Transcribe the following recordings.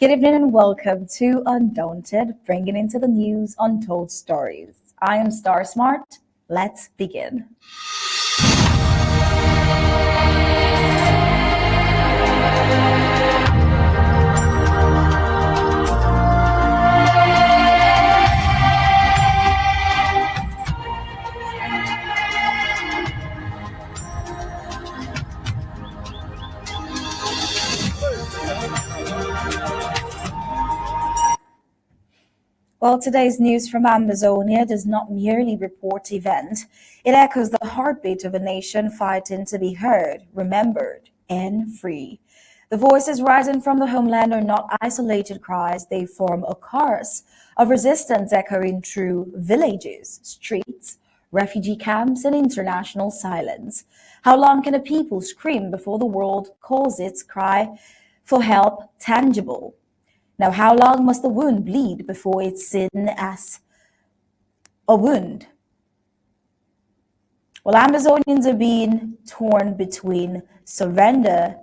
Good evening and welcome to Undaunted, bringing into the news untold stories. I am Star Smart. Let's begin. Well, today's news from Ambazonia does not merely report events. It echoes the heartbeat of a nation fighting to be heard, remembered, and free. The voices rising from the homeland are not isolated cries. They form a chorus of resistance echoing through villages, streets, refugee camps, and international silence. How long can a people scream before the world calls its cry for help tangible? Now, how long must the wound bleed before it's seen as a wound? Well, Ambazonians are being torn between surrender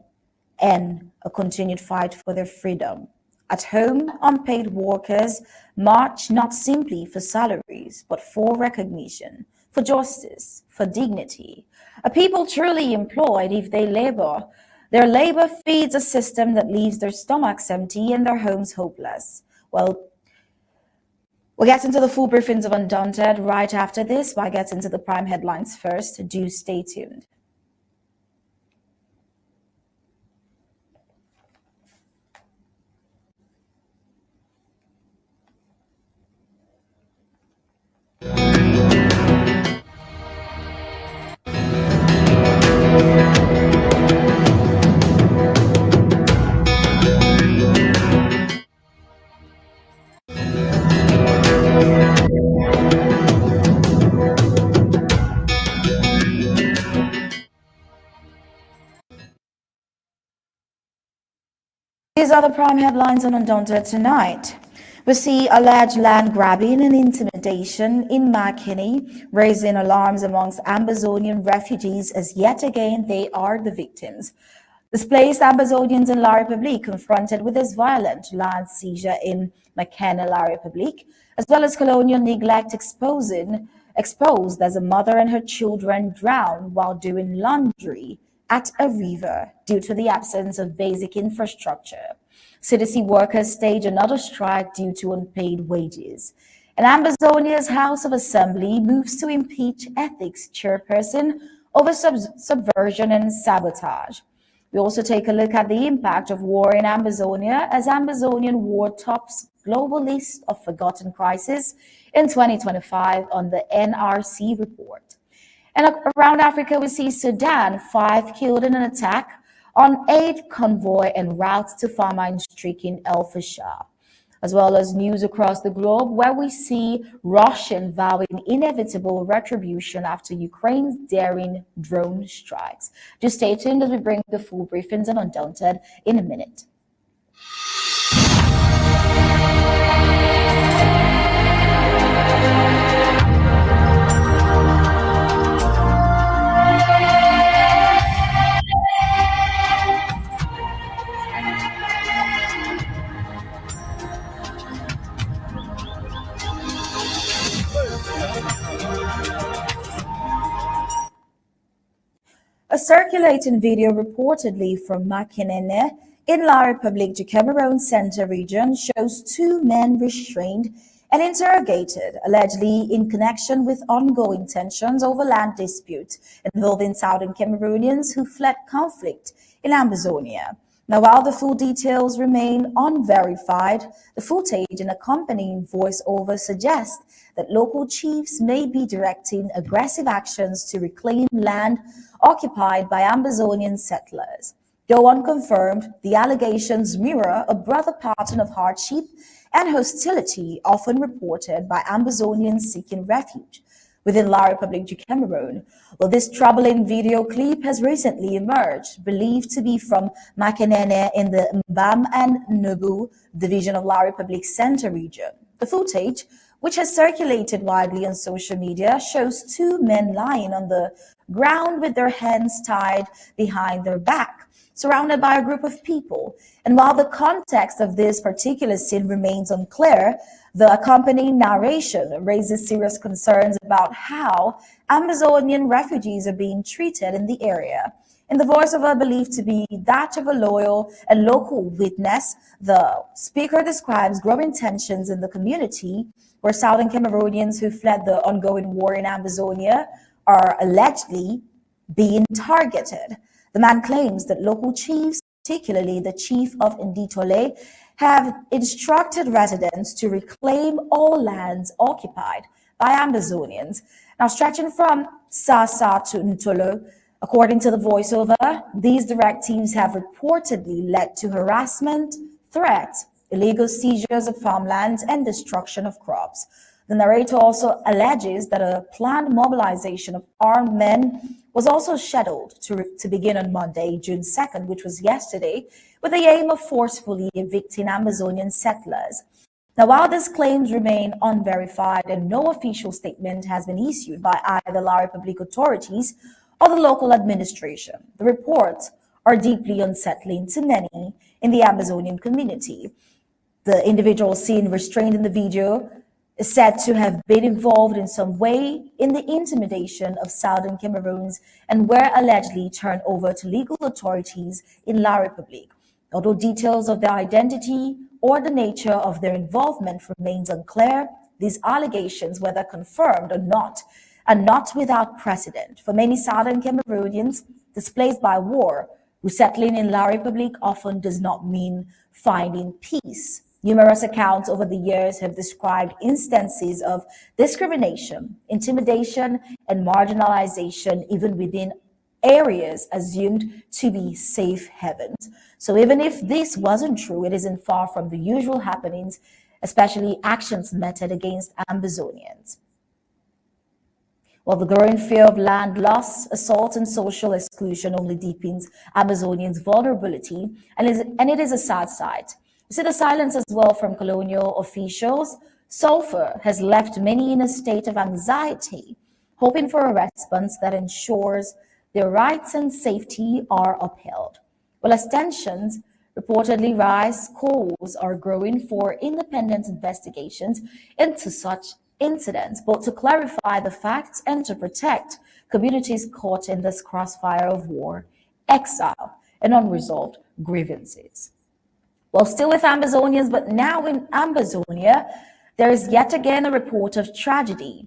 and a continued fight for their freedom. At home, unpaid workers march not simply for salaries, but for recognition, for justice, for dignity. A people truly employed if they labor. Their labor feeds a system that leaves their stomachs empty and their homes hopeless. Well, we'll get into the full briefings of Undaunted right after this, but I get into the prime headlines first. Do stay tuned. These are the prime headlines on Undaunted tonight. We see alleged land grabbing and intimidation in Makénéné, raising alarms amongst Ambazonian refugees as yet again they are the victims. Displaced Ambazonians in La République confronted with this violent land seizure in Makénéné, La République, as well as colonial neglect exposed as a mother and her children drowned while doing laundry at a river due to the absence of basic infrastructure. CDC workers stage another strike due to unpaid wages. And Ambazonia's House of Assembly moves to impeach ethics chairperson over subversion and sabotage. We also take a look at the impact of war in Ambazonia as Ambazonian war tops global list of forgotten crises in 2025 on the NRC report. And around Africa, we see Sudan, 5 killed in an attack on aid convoy en route to famine-stricken El Fasher, as well as news across the globe where we see Russia vowing inevitable retribution after Ukraine's daring drone strikes. Just stay tuned as we bring the full briefings on Undaunted in a minute. A circulating video reportedly from Makénéné in La République du Cameroon Center region shows 2 men restrained and interrogated, allegedly in connection with ongoing tensions over land disputes involving Southern Cameroonians who fled conflict in Ambazonia. Now, while the full details remain unverified, the footage and accompanying voiceover suggest that local chiefs may be directing aggressive actions to reclaim land occupied by Ambazonian settlers. Though unconfirmed, the allegations mirror a brother pattern of hardship and hostility often reported by Ambazonians seeking refuge within La République du Cameroon. Well, this troubling video clip has recently emerged, believed to be from Makénéné in the Mbam and Nubu division of La République Center region. The footage, which has circulated widely on social media, shows 2 men lying on the ground with their hands tied behind their back, surrounded by a group of people. And while the context of this particular scene remains unclear, the accompanying narration raises serious concerns about how Ambazonian refugees are being treated in the area. In the voice of a believed to be that of a loyal and local witness, the speaker describes growing tensions in the community where Southern Cameroonians who fled the ongoing war in Ambazonia are allegedly being targeted. The man claims that local chiefs, particularly the chief of Nditole, have instructed residents to reclaim all lands occupied by Ambazonians. Now, stretching from Sasa to Ntolo, according to the voiceover, these directives have reportedly led to harassment, threats, illegal seizures of farmlands, and destruction of crops. The narrator also alleges that a planned mobilization of armed men was also scheduled to begin on Monday, June 2nd, which was yesterday, with the aim of forcefully evicting Ambazonian settlers. Now, while these claims remain unverified and no official statement has been issued by either La Republique authorities or the local administration, the reports are deeply unsettling to many in the Ambazonian community. The individual seen restrained in the video is said to have been involved in some way in the intimidation of Southern Cameroons and were allegedly turned over to legal authorities in La Republique. Although details of their identity or the nature of their involvement remains unclear, these allegations, whether confirmed or not, are not without precedent. For many Southern Cameroonians displaced by war, resettling in La Republique often does not mean finding peace. Numerous accounts over the years have described instances of discrimination, intimidation, and marginalization even within areas assumed to be safe havens. So even if this wasn't true, it isn't far from the usual happenings, especially actions meted against Ambazonians. While the growing fear of land loss, assault, and social exclusion only deepens Ambazonians' vulnerability, and it is a sad sight. You see the silence as well from colonial officials. Sulfur has left many in a state of anxiety, hoping for a response that ensures their rights and safety are upheld. While as tensions reportedly rise, calls are growing for independent investigations into such incidents, both to clarify the facts and to protect communities caught in this crossfire of war, exile, and unresolved grievances. Well, still with Ambazonians, but now in Ambazonia, there is yet again a report of tragedy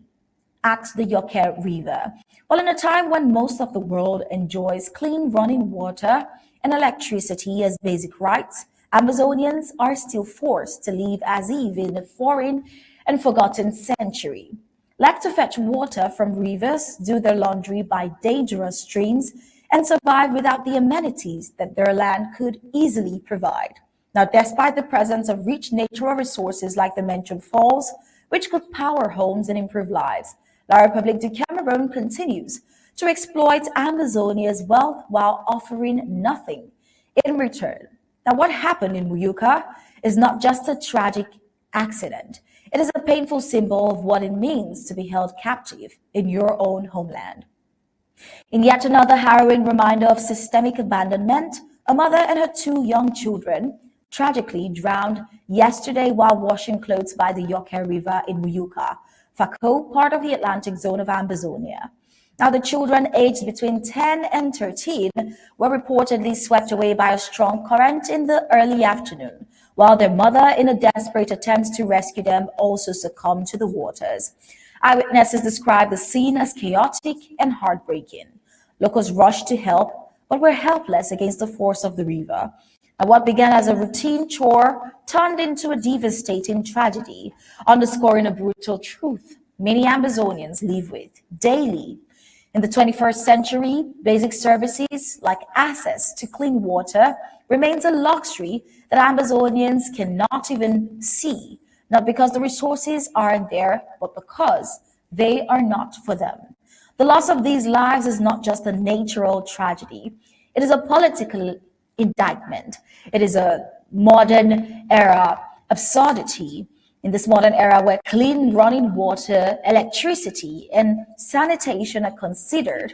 at the Yoker River. Well, in a time when most of the world enjoys clean running water and electricity as basic rights, Ambazonians are still forced to live as if in a foreign and forgotten century. Like to fetch water from rivers, do their laundry by dangerous streams, and survive without the amenities that their land could easily provide. Now, despite the presence of rich natural resources like the mentioned falls, which could power homes and improve lives, La République du Cameroun continues to exploit Ambazonia's wealth while offering nothing in return. Now, what happened in Muyuka is not just a tragic accident. It is a painful symbol of what it means to be held captive in your own homeland. In yet another harrowing reminder of systemic abandonment, a mother and her two young children tragically drowned yesterday while washing clothes by the Yoker River in Muyuka, Fako, part of the Atlantic zone of Ambazonia. Now, the children aged between 10 and 13 were reportedly swept away by a strong current in the early afternoon, while their mother, in a desperate attempt to rescue them, also succumbed to the waters. Eyewitnesses described the scene as chaotic and heartbreaking. Locals rushed to help, but were helpless against the force of the river. And what began as a routine chore turned into a devastating tragedy, underscoring a brutal truth many Ambazonians live with daily. In the 21st century, basic services like access to clean water remains a luxury that Ambazonians cannot even see, not because the resources aren't there, but because they are not for them. The loss of these lives is not just a natural tragedy. It is a political indictment. It is a modern era absurdity. In this modern era where clean running water, electricity, and sanitation are considered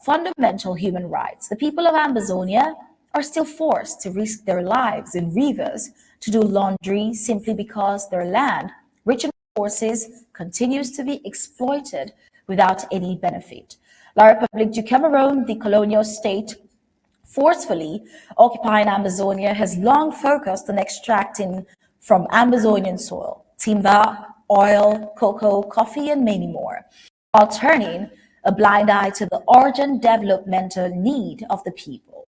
fundamental human rights, the people of Ambazonia are still forced to risk their lives in rivers to do laundry simply because their land, rich in resources, continues to be exploited without any benefit. La République du Cameroon, the colonial state forcefully occupying Ambazonia, has long focused on extracting from Ambazonian soil timber, oil, cocoa, coffee, and many more, while turning a blind eye to the urgent developmental need of the people.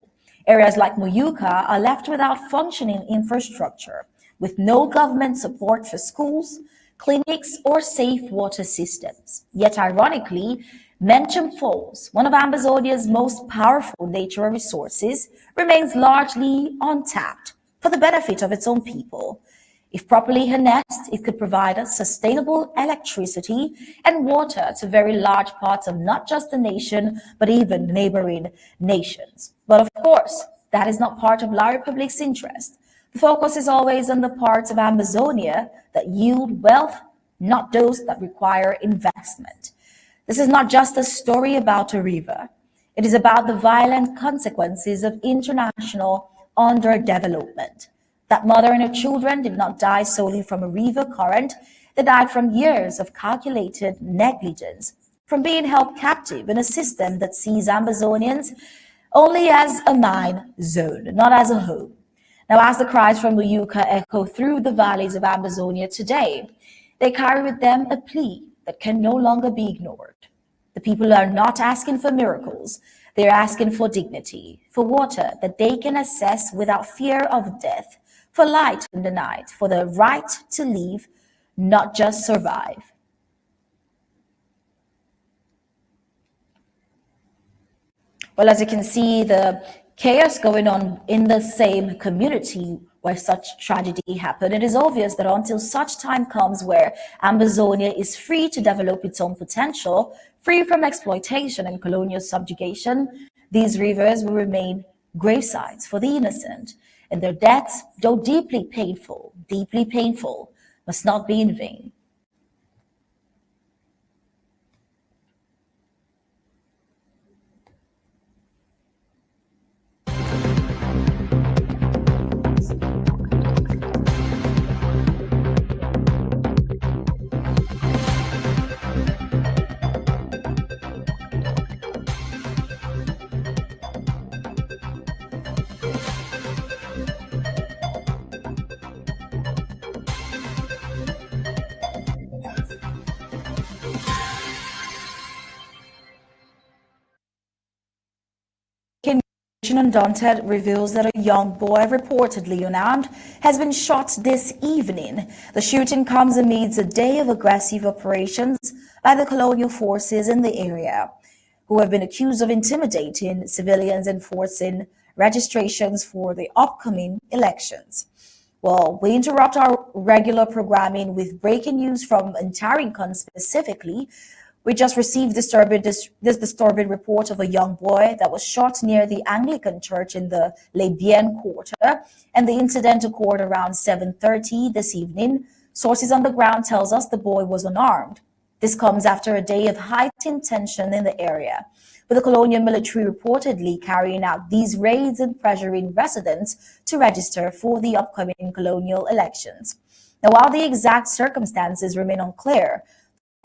Areas like Muyuka are left without functioning infrastructure, with no government support for schools, clinics, or safe water systems. Yet, ironically, Mencham Falls, one of Ambazonia's most powerful natural resources, remains largely untapped for the benefit of its own people. If properly harnessed, it could provide us sustainable electricity and water to very large parts of not just the nation, but even neighboring nations. But of course, that is not part of La Republique's interest. The focus is always on the parts of Ambazonia that yield wealth, not those that require investment. This is not just a story about a river. It is about the violent consequences of international underdevelopment. That mother and her children did not die solely from a river current. They died from years of calculated negligence, from being held captive in a system that sees Ambazonians only as a mine zone, not as a home. Now, as the cries from Muyuka echo through the valleys of Ambazonia today, they carry with them a plea that can no longer be ignored. The people are not asking for miracles. They're asking for dignity, for water that they can access without fear of death, for light in the night, for the right to live, not just survive. Well, as you can see, the chaos going on in the same community where such tragedy happened, it is obvious that until such time comes where Ambazonia is free to develop its own potential, free from exploitation and colonial subjugation, these rivers will remain gravesites for the innocent, and their deaths, though deeply painful, must not be in vain. Undaunted reveals that a young boy, reportedly unarmed, has been shot this evening. The shooting comes amidst a day of aggressive operations by the colonial forces in the area, who have been accused of intimidating civilians and forcing registrations for the upcoming elections. Well, we interrupt our regular programming with breaking news from Antarinkan specifically. We just received this disturbing report of a young boy that was shot near the Anglican church in the Les Biens quarter, and the incident occurred around 7:30 this evening. Sources on the ground tells us the boy was unarmed. This comes after a day of heightened tension in the area, with the colonial military reportedly carrying out these raids and pressuring residents to register for the upcoming colonial elections. Now, while the exact circumstances remain unclear,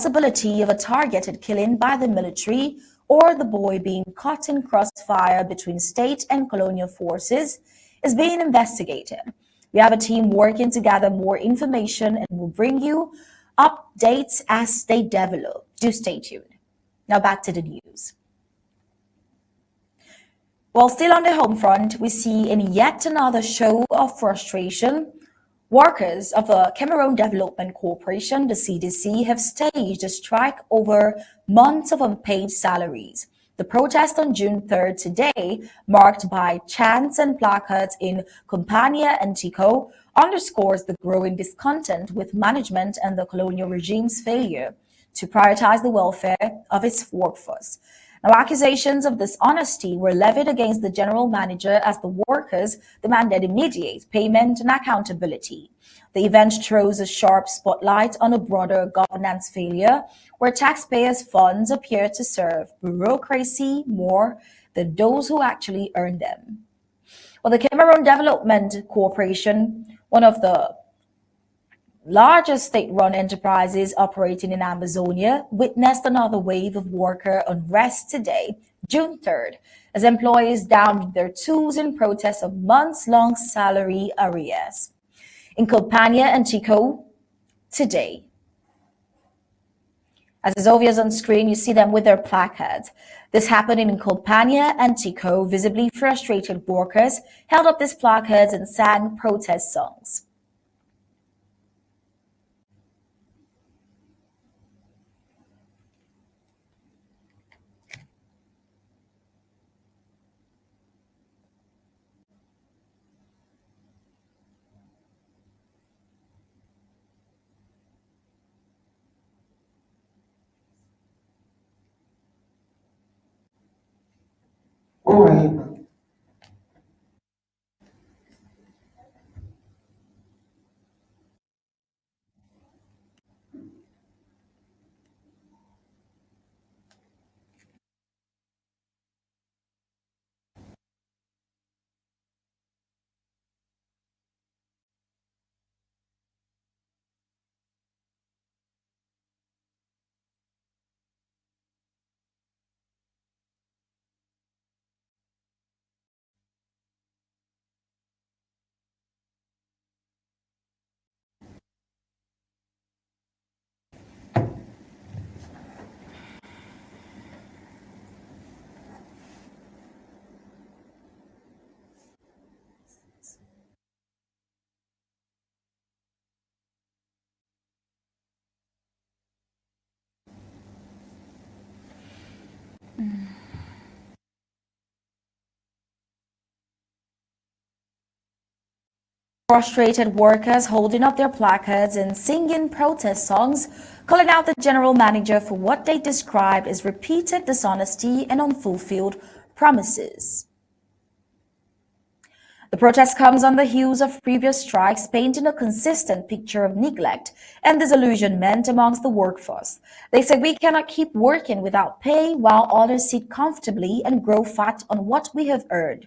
possibility of a targeted killing by the military or the boy being caught in crossfire between state and colonial forces is being investigated. We have a team working to gather more information and will bring you updates as they develop. Do stay tuned. Now back to the news. While still on the home front, we see in yet another show of frustration, workers of the Cameroon Development Corporation, the CDC, have staged a strike over months of unpaid salaries. The protest on June 3rd today, marked by chants and placards in Compania and Tico, underscores the growing discontent with management and the colonial regime's failure to prioritize the welfare of its workforce. Now, accusations of dishonesty were levied against the general manager as the workers demanded immediate payment and accountability. The event throws a sharp spotlight on a broader governance failure where taxpayers' funds appear to serve bureaucracy more than those who actually earn them. Well, the Cameroon Development Corporation, one of the largest state-run enterprises operating in Ambazonia, witnessed another wave of worker unrest today, June 3rd, as employees downed their tools in protest of months-long salary arrears. In Colpania and Chico, today. As is obvious on screen, you see them with their placards. This happened in Colpania and Chico. Visibly frustrated workers held up these placards and sang protest songs. Frustrated workers holding up their placards and singing protest songs, calling out the general manager for what they described as repeated dishonesty and unfulfilled promises. The protest comes on the heels of previous strikes, painting a consistent picture of neglect and disillusionment amongst the workforce. They said we cannot keep working without pay while others sit comfortably and grow fat on what we have earned.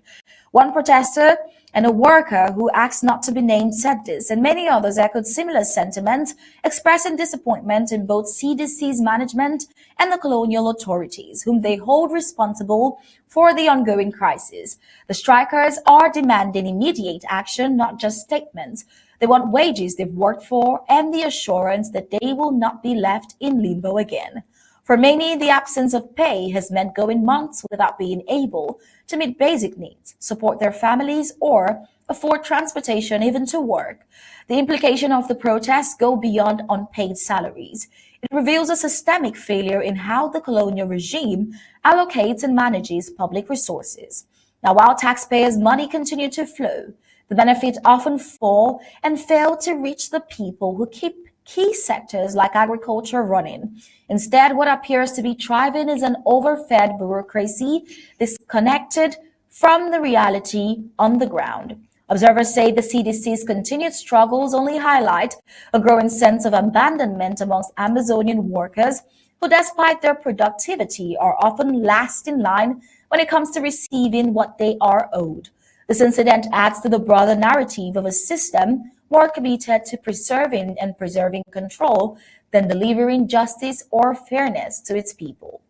One protester and a worker who asked not to be named said this, and many others echoed similar sentiments, expressing disappointment in both CDC's management and the colonial authorities, whom they hold responsible for the ongoing crisis. The strikers are demanding immediate action, not just statements. They want wages they've worked for and the assurance that they will not be left in limbo again. For many, the absence of pay has meant going months without being able to meet basic needs, support their families, or afford transportation even to work. The implication of the protests go beyond unpaid salaries. It reveals a systemic failure in how the colonial regime allocates and manages public resources. Now, while taxpayers' money continue to flow, the benefits often fall and fail to reach the people who keep key sectors like agriculture running. Instead, what appears to be thriving is an overfed bureaucracy disconnected from the reality on the ground. Observers say the CDC's continued struggles only highlight a growing sense of abandonment amongst Ambazonian workers who, despite their productivity, are often last in line when it comes to receiving what they are owed. This incident adds to the broader narrative of a system more committed to preserving control than delivering justice or fairness to its people.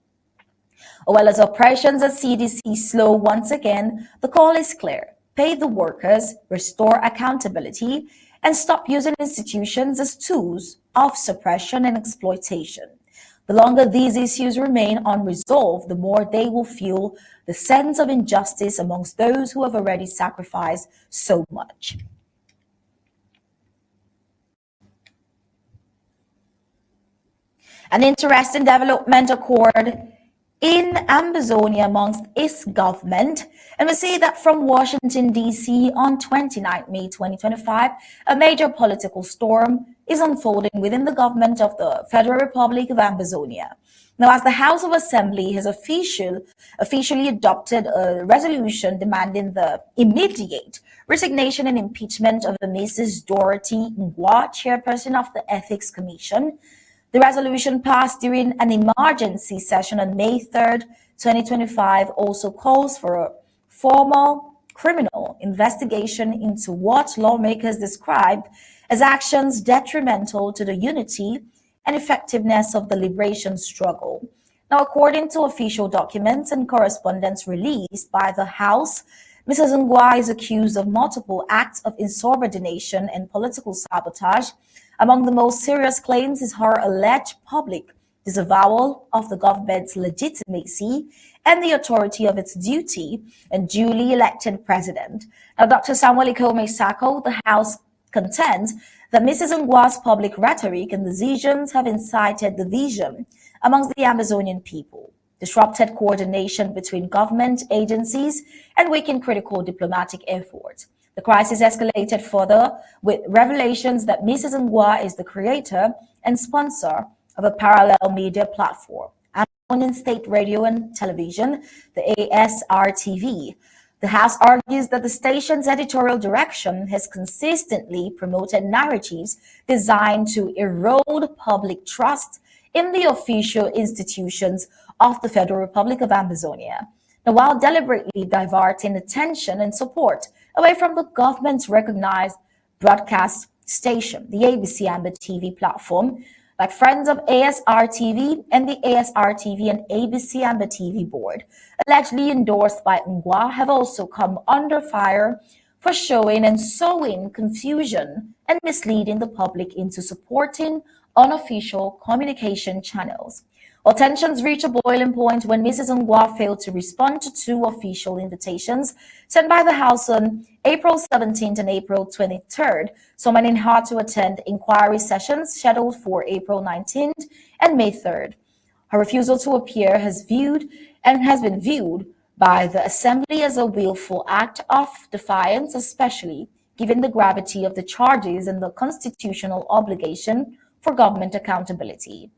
While as operations at CDC slow once again, the call is clear. Pay the workers, restore accountability, and stop using institutions as tools of suppression and exploitation. The longer these issues remain unresolved, the more they will fuel the sense of injustice amongst those who have already sacrificed so much. An interesting development occurred in Ambazonia amongst its government, and we see that from Washington, D.C. on 29 May 2025, a major political storm is unfolding within the government of the Federal Republic of Ambazonia. Now, as the House of Assembly has officially adopted a resolution demanding the immediate resignation and impeachment of Mrs. Dorothy Ngwa, chairperson of the Ethics Commission. The resolution passed during an emergency session on May 3rd, 2025, also calls for a formal criminal investigation into what lawmakers described as actions detrimental to the unity and effectiveness of the liberation struggle. Now, according to official documents and correspondence released by the House, Mrs. Ngwa is accused of multiple acts of insubordination and political sabotage. Among the most serious claims is her alleged public disavowal of the government's legitimacy and the authority of its duty and duly elected president. Now, Dr. Samuel Ikome Sako, the House contends that Mrs. Ngwa's public rhetoric and decisions have incited division amongst the Ambazonian people, disrupted coordination between government agencies, and weakened critical diplomatic efforts. The crisis escalated further with revelations that Mrs. Ngwa is the creator and sponsor of a parallel media platform, Ambazonian State Radio and Television, the ASRTV. The House argues that the station's editorial direction has consistently promoted narratives designed to erode public trust in the official institutions of the Federal Republic of Ambazonia. Now, while deliberately diverting attention and support away from the government's recognized broadcast station, the ABC Amba TV platform, like Friends of ASR TV and the ASR TV and ABC Amba TV board, allegedly endorsed by Ngwa, have also come under fire for showing and sowing confusion and misleading the public into supporting unofficial communication channels. Well, tensions reached a boiling point when Mrs. Ngwa failed to respond to two official invitations sent by the House on April 17th and April 23rd, summoning her to attend inquiry sessions scheduled for April 19th and May 3rd. Her refusal to appear has been viewed by the Assembly as a willful act of defiance, especially given the gravity of the charges and the constitutional obligation for government accountability.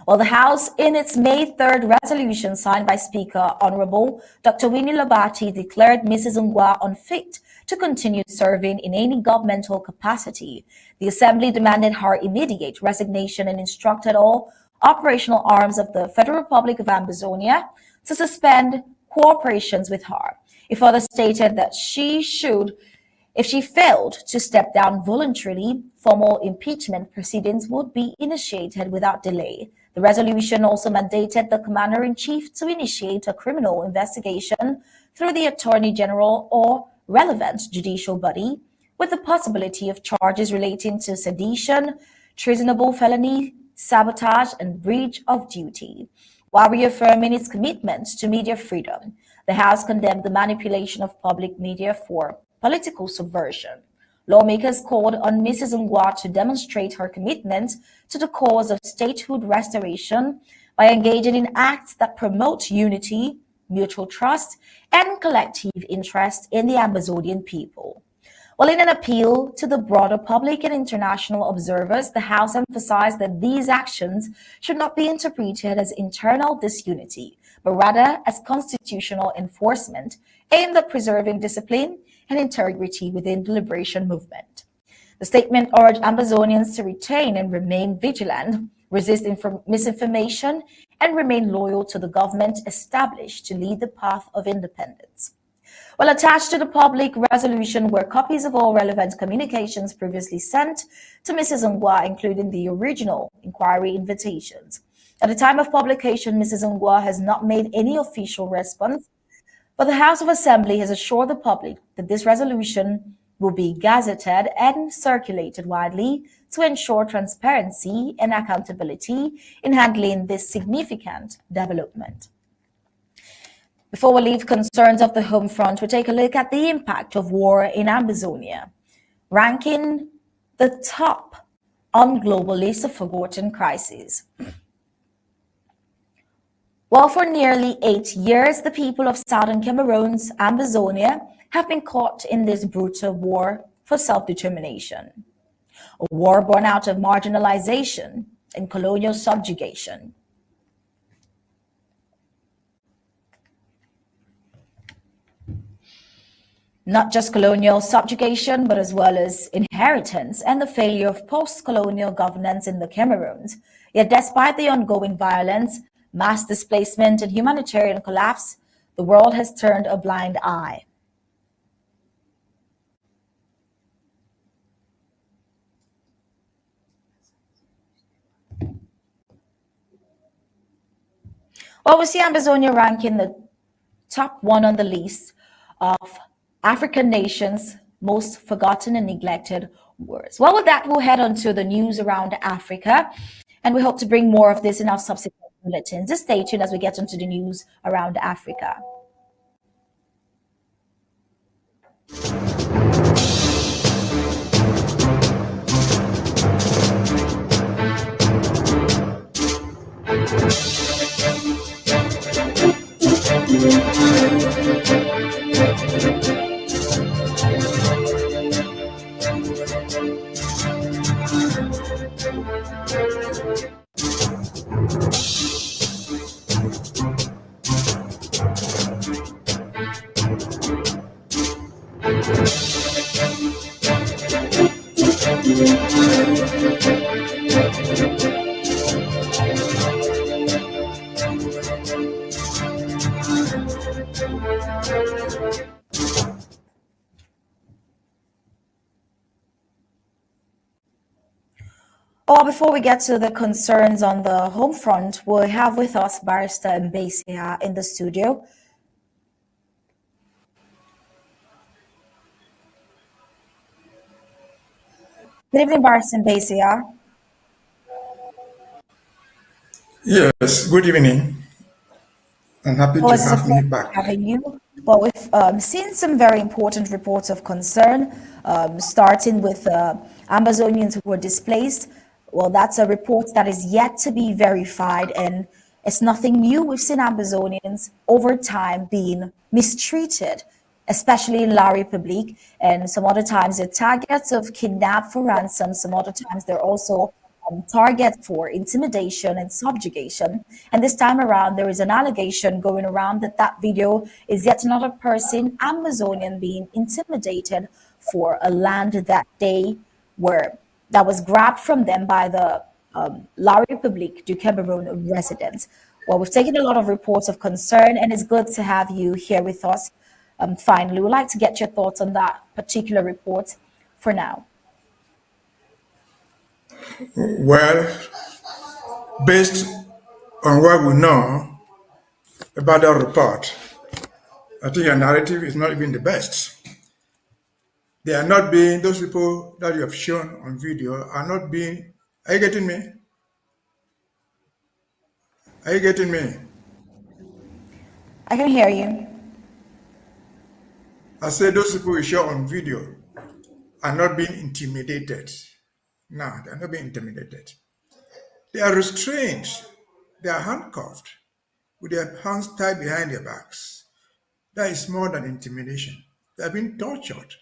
Well, the House, in its May 3rd resolution signed by Speaker Honorable Dr. Winnie Labati, declared Mrs. Ngwa unfit to continue serving in any governmental capacity. The Assembly demanded her immediate resignation and instructed all operational arms of the Federal Republic of Ambazonia to suspend cooperations with her. It further stated that if she failed to step down voluntarily, formal impeachment proceedings would be initiated without delay. The resolution also mandated the Commander-in-Chief to initiate a criminal investigation through the Attorney General or relevant judicial body, with the possibility of charges relating to sedition, treasonable felony, sabotage, and breach of duty. While reaffirming its commitment to media freedom, the House condemned the manipulation of public media for political subversion. Lawmakers called on Mrs. Ngwa to demonstrate her commitment to the cause of statehood restoration by engaging in acts that promote unity, mutual trust, and collective interest in the Ambazonian people. Well, in an appeal to the broader public and international observers, the House emphasized that these actions should not be interpreted as internal disunity, but rather as constitutional enforcement aimed at preserving discipline and integrity within the liberation movement. The statement urged Ambazonians to retain and remain vigilant, resist misinformation, and remain loyal to the government established to lead the path of independence. Well, attached to the public resolution were copies of all relevant communications previously sent to Mrs. Ngwa, including the original inquiry invitations. At the time of publication, Mrs. Ngwa has not made any official response, but the House of Assembly has assured the public that this resolution will be gazetted and circulated widely to ensure transparency and accountability in handling this significant development. Before we leave concerns of the home front, we take a look at the impact of war in Ambazonia, ranking the top on global list of forgotten crises. Well, for nearly 8 years, the people of southern Cameroon's Ambazonia have been caught in this brutal war for self-determination, a war born out of marginalization and colonial subjugation. Not just colonial subjugation, but as well as inheritance and the failure of post-colonial governance in the Cameroons. Yet despite the ongoing violence, mass displacement, and humanitarian collapse, the world has turned a blind eye. Well, we see Ambazonia ranking the top one on the list of African nations' most forgotten and neglected words. Well, with that, we'll head on to the news around Africa, and we hope to bring more of this in our subsequent bulletins. Just stay tuned as we get into the news around Africa. Well, before we get to the concerns on the home front, we have with us Barrister Mbeseha in the studio. Good evening, Barrister Mbeseha. Yes, good evening. I'm happy to It's a have me pleasure back. having you. Well, we've seen some very important reports of concern, starting with Ambazonians who were displaced. Well, that's a report that is yet to be verified, and it's nothing new. We've seen Ambazonians over time being mistreated, especially in La Republique, and some other times they're targets of kidnap for ransom. Some other times they're also target for intimidation and subjugation. And this time around, there is an allegation going around that that video is yet another person, Amazonian, being intimidated for a land that they were, that was grabbed from them by the La République du Cameroon residents. Well, we've taken a lot of reports of concern, and it's good to have you here with us. Finally, we'd like to get your thoughts on that particular report for now. Well, based on what we know about the report, I think your narrative is not even the best. They are not being, those people that you have shown on video are not being, are you getting me? Are you getting me? I can hear you. I said those people you show on video are not being intimidated. No, they are not being intimidated. They are restrained. They are handcuffed with their hands tied behind their backs. That is more than intimidation. They are being tortured.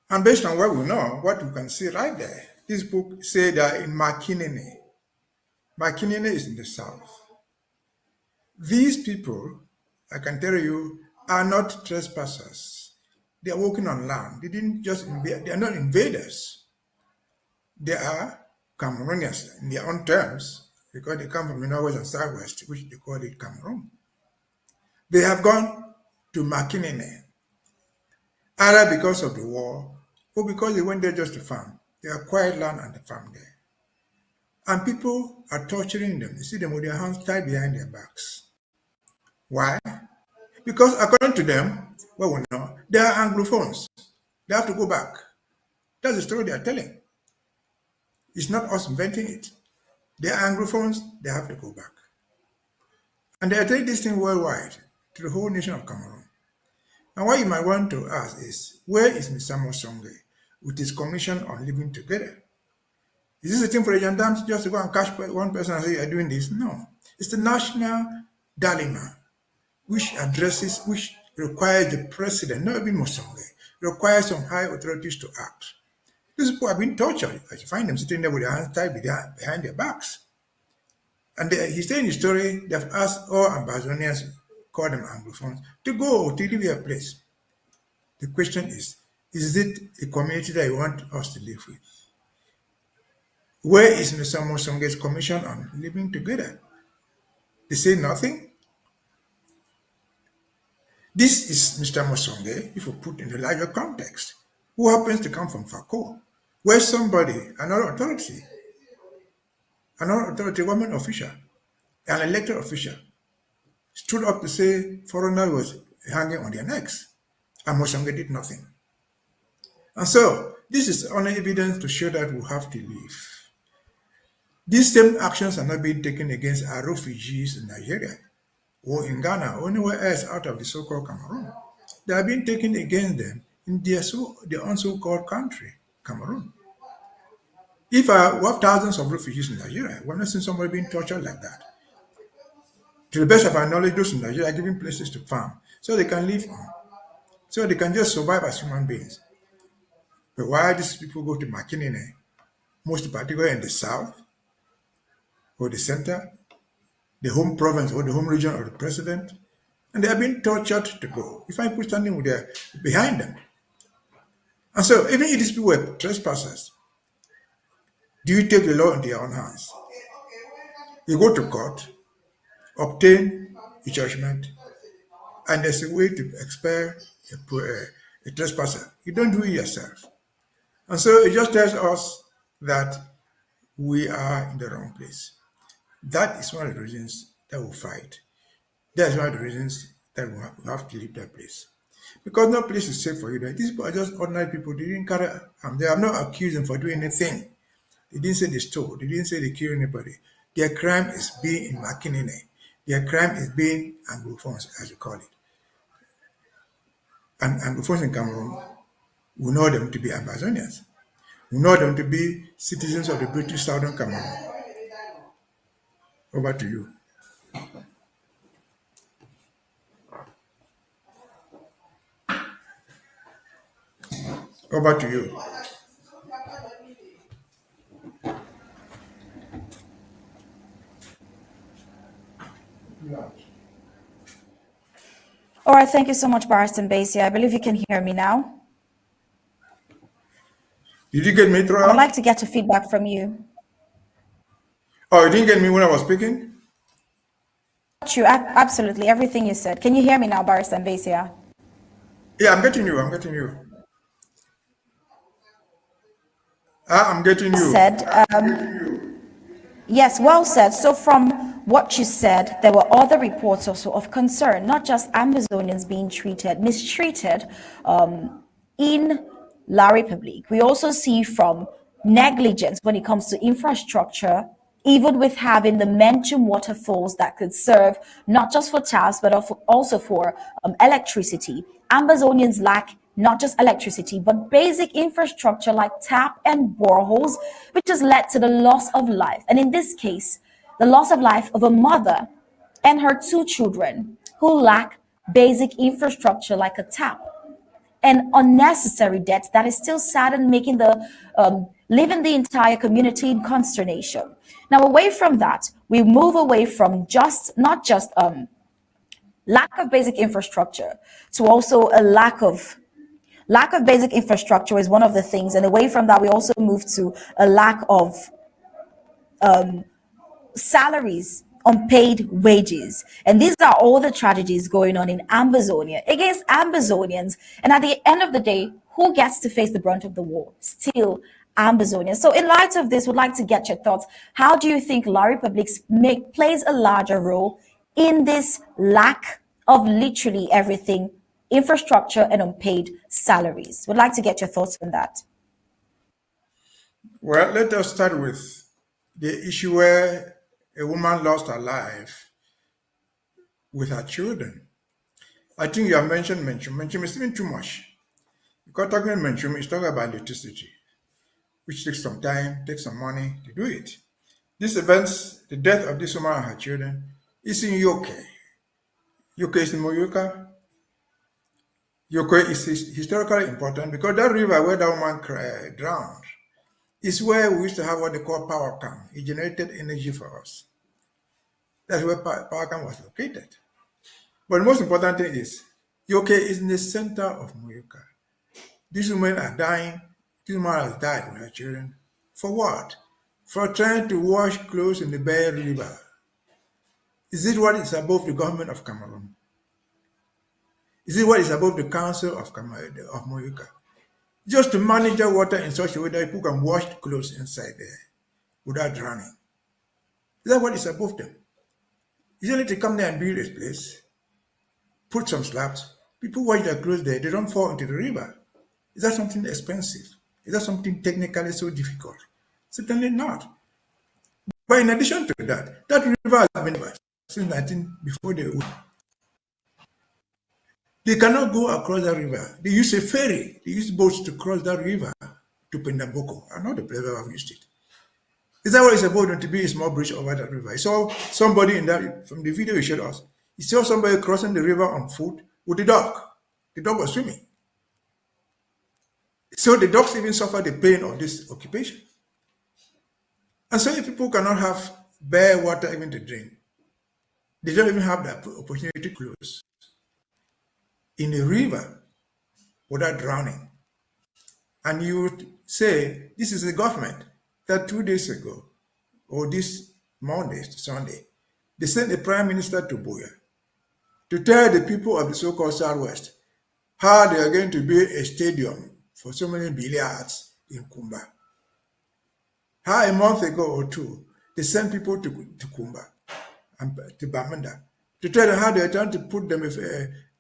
And based on what we know, what we can see right there, this book say they are in Makénéné. Makénéné is in the south. These people, I can tell you, are not trespassers. They are walking on land. They didn't just invade. They are not invaders. They are Cameroonians in their own terms, because they come from the northwest and southwest, which they call it Cameroon. They have gone to Makénéné, either because of the war or because they went there just to farm. They acquired land and they farm there. And people are torturing them. You see them with their hands tied behind their backs. Why? Because according to them, well, we know, they are Anglophones. They have to go back. That's the story they are telling. It's not us inventing it. They are Anglophones, they have to go back. And they are taking this thing worldwide to the whole nation of Cameroon. And what you might want to ask is, where is Mr. Mosonge with his commission on living together? Is this a thing for the gendarmes just to go and catch one person and say you are doing this? No. It's the national dilemma, which requires the president, not even Mosonge, requires some high authorities to act. These people have been tortured. As you find them sitting there with their hands tied behind their backs. And he's saying the story, they've asked all Ambazonians, call them Anglophones, to go to leave their place. The question is it a community that you want us to live with? Where is Mr. Mosonge's commission on living together? They say nothing. This is Mr. Mosonge, if you put in the larger context, who happens to come from Fako, where somebody, another authority, woman official, an elected official, stood up to say foreigners was hanging on their necks, and Mozambique did nothing. And so, this is only evidence to show that we have to leave. These same actions are not being taken against our refugees in Nigeria, or in Ghana, or anywhere else out of the so-called Cameroon. They are being taken against them in their own so-called country, Cameroon. If we have thousands of refugees in Nigeria, we're not seeing somebody being tortured like that. To the best of our knowledge, those in Nigeria are given places to farm so they can live on, so they can just survive as human beings. But why these people go to Makénéné, most particularly in the south or the center, the home province or the home region of the president, and they are being tortured to go. You find people standing with their behind them. And so, even if these people were trespassers, do you take the law into your own hands? You go to court, obtain a judgment, and there's a way to expel a trespasser. You don't do it yourself. And so it just tells us that we are in the wrong place. That is one of the reasons that we fight. That's one of the reasons that we have to leave that place. Because no place is safe for you. These people are just ordinary people. They didn't carry They have not accused them for doing anything. They didn't say they stole. They didn't say they killed anybody. Their crime is being in Makénéné. Their crime is being Anglophones, as you call it. And Anglophones in Cameroon, we know them to be Ambazonians. We know them to be citizens of the British Southern Cameroon. Over to you. Over to you. All right, thank you so much, Barrister Mbeseha. I believe you can hear me now. Did you get me, I would Troy? like to get a feedback from you. Oh, you didn't get me when I was speaking? Absolutely, everything you said. Can you hear me now, Barrister Mbeseha? Yeah, I'm getting you. I'm getting you. I'm getting you. Yes, well said. So from what you said, there were other reports also of concern, not just Ambazonians being mistreated in La Republique. We also see from negligence when it comes to infrastructure, even with having the mentioned waterfalls that could serve not just for taps, but also for electricity. Ambazonians lack not just electricity, but basic infrastructure like tap and boreholes, which has led to the loss of life. And in this case, the loss of life of a mother and her 2 children who lack basic infrastructure like a tap. And unnecessary debt that is still sad and making leaving the entire community in consternation. Now, away from that, we move away from not just lack of basic infrastructure to also a lack of basic infrastructure is one of the things. And away from that, we also move to a lack of salaries, unpaid wages. And these are all the tragedies going on in Ambazonia against Ambazonians. And at the end of the day, who gets to face the brunt of the war? Still Ambazonia. So in light of this, would like to get your thoughts. How do you think La Republique plays a larger role in this lack of literally everything, infrastructure and unpaid salaries? Would like to get your thoughts on that. Well, let us start with the issue where a woman lost her life with her children. I think you have mentioned Menchum. Menchum is even too much. Because talking about Menchum is talking about electricity, which takes some time, takes some money to do it. These events, the death of this woman and her children, is in Yoke. Yoke is in Moyoka. Yoke is historically important because that river where that woman drowned is where we used to have what they call power camp. It generated energy for us. That's where power camp was located. But the most important thing is, Yoke is in the center of Moyoka. These women are dying. This woman has died with her children. For what? For trying to wash clothes in the Bay River. Is it what is above the government of Cameroon? Is it what is above the council of Moyoka? Just to manage the water in such a way that people can wash clothes inside there without drowning. Is that what is above them? You just need to come there and build a place, put some slabs. People wash their clothes there, they don't fall into the river. Is that something expensive? Is that something technically so difficult? Certainly not. But in addition to that, that river has been there since 19 before they cannot go across that river. They use a ferry. They use boats to cross that river to Pendamboko. I know the place where I've used it. Is that what it's about to be a small bridge over that river? I saw somebody in that from the video you showed us. You saw somebody crossing the river on foot with the dog. The dog was swimming. So the dogs even suffer the pain of this occupation. And so if people cannot have bare water even to drink, they don't even have the opportunity to close in a river without drowning. And you would say, this is the government that 2 days ago, or this Monday, Sunday, they sent the Prime Minister to Buea to tell the people of the so-called Southwest how they are going to build a stadium for so many billiards in Kumba. How a month ago or two, they sent people to Kumba and to Bamenda to tell them how they are trying to put them with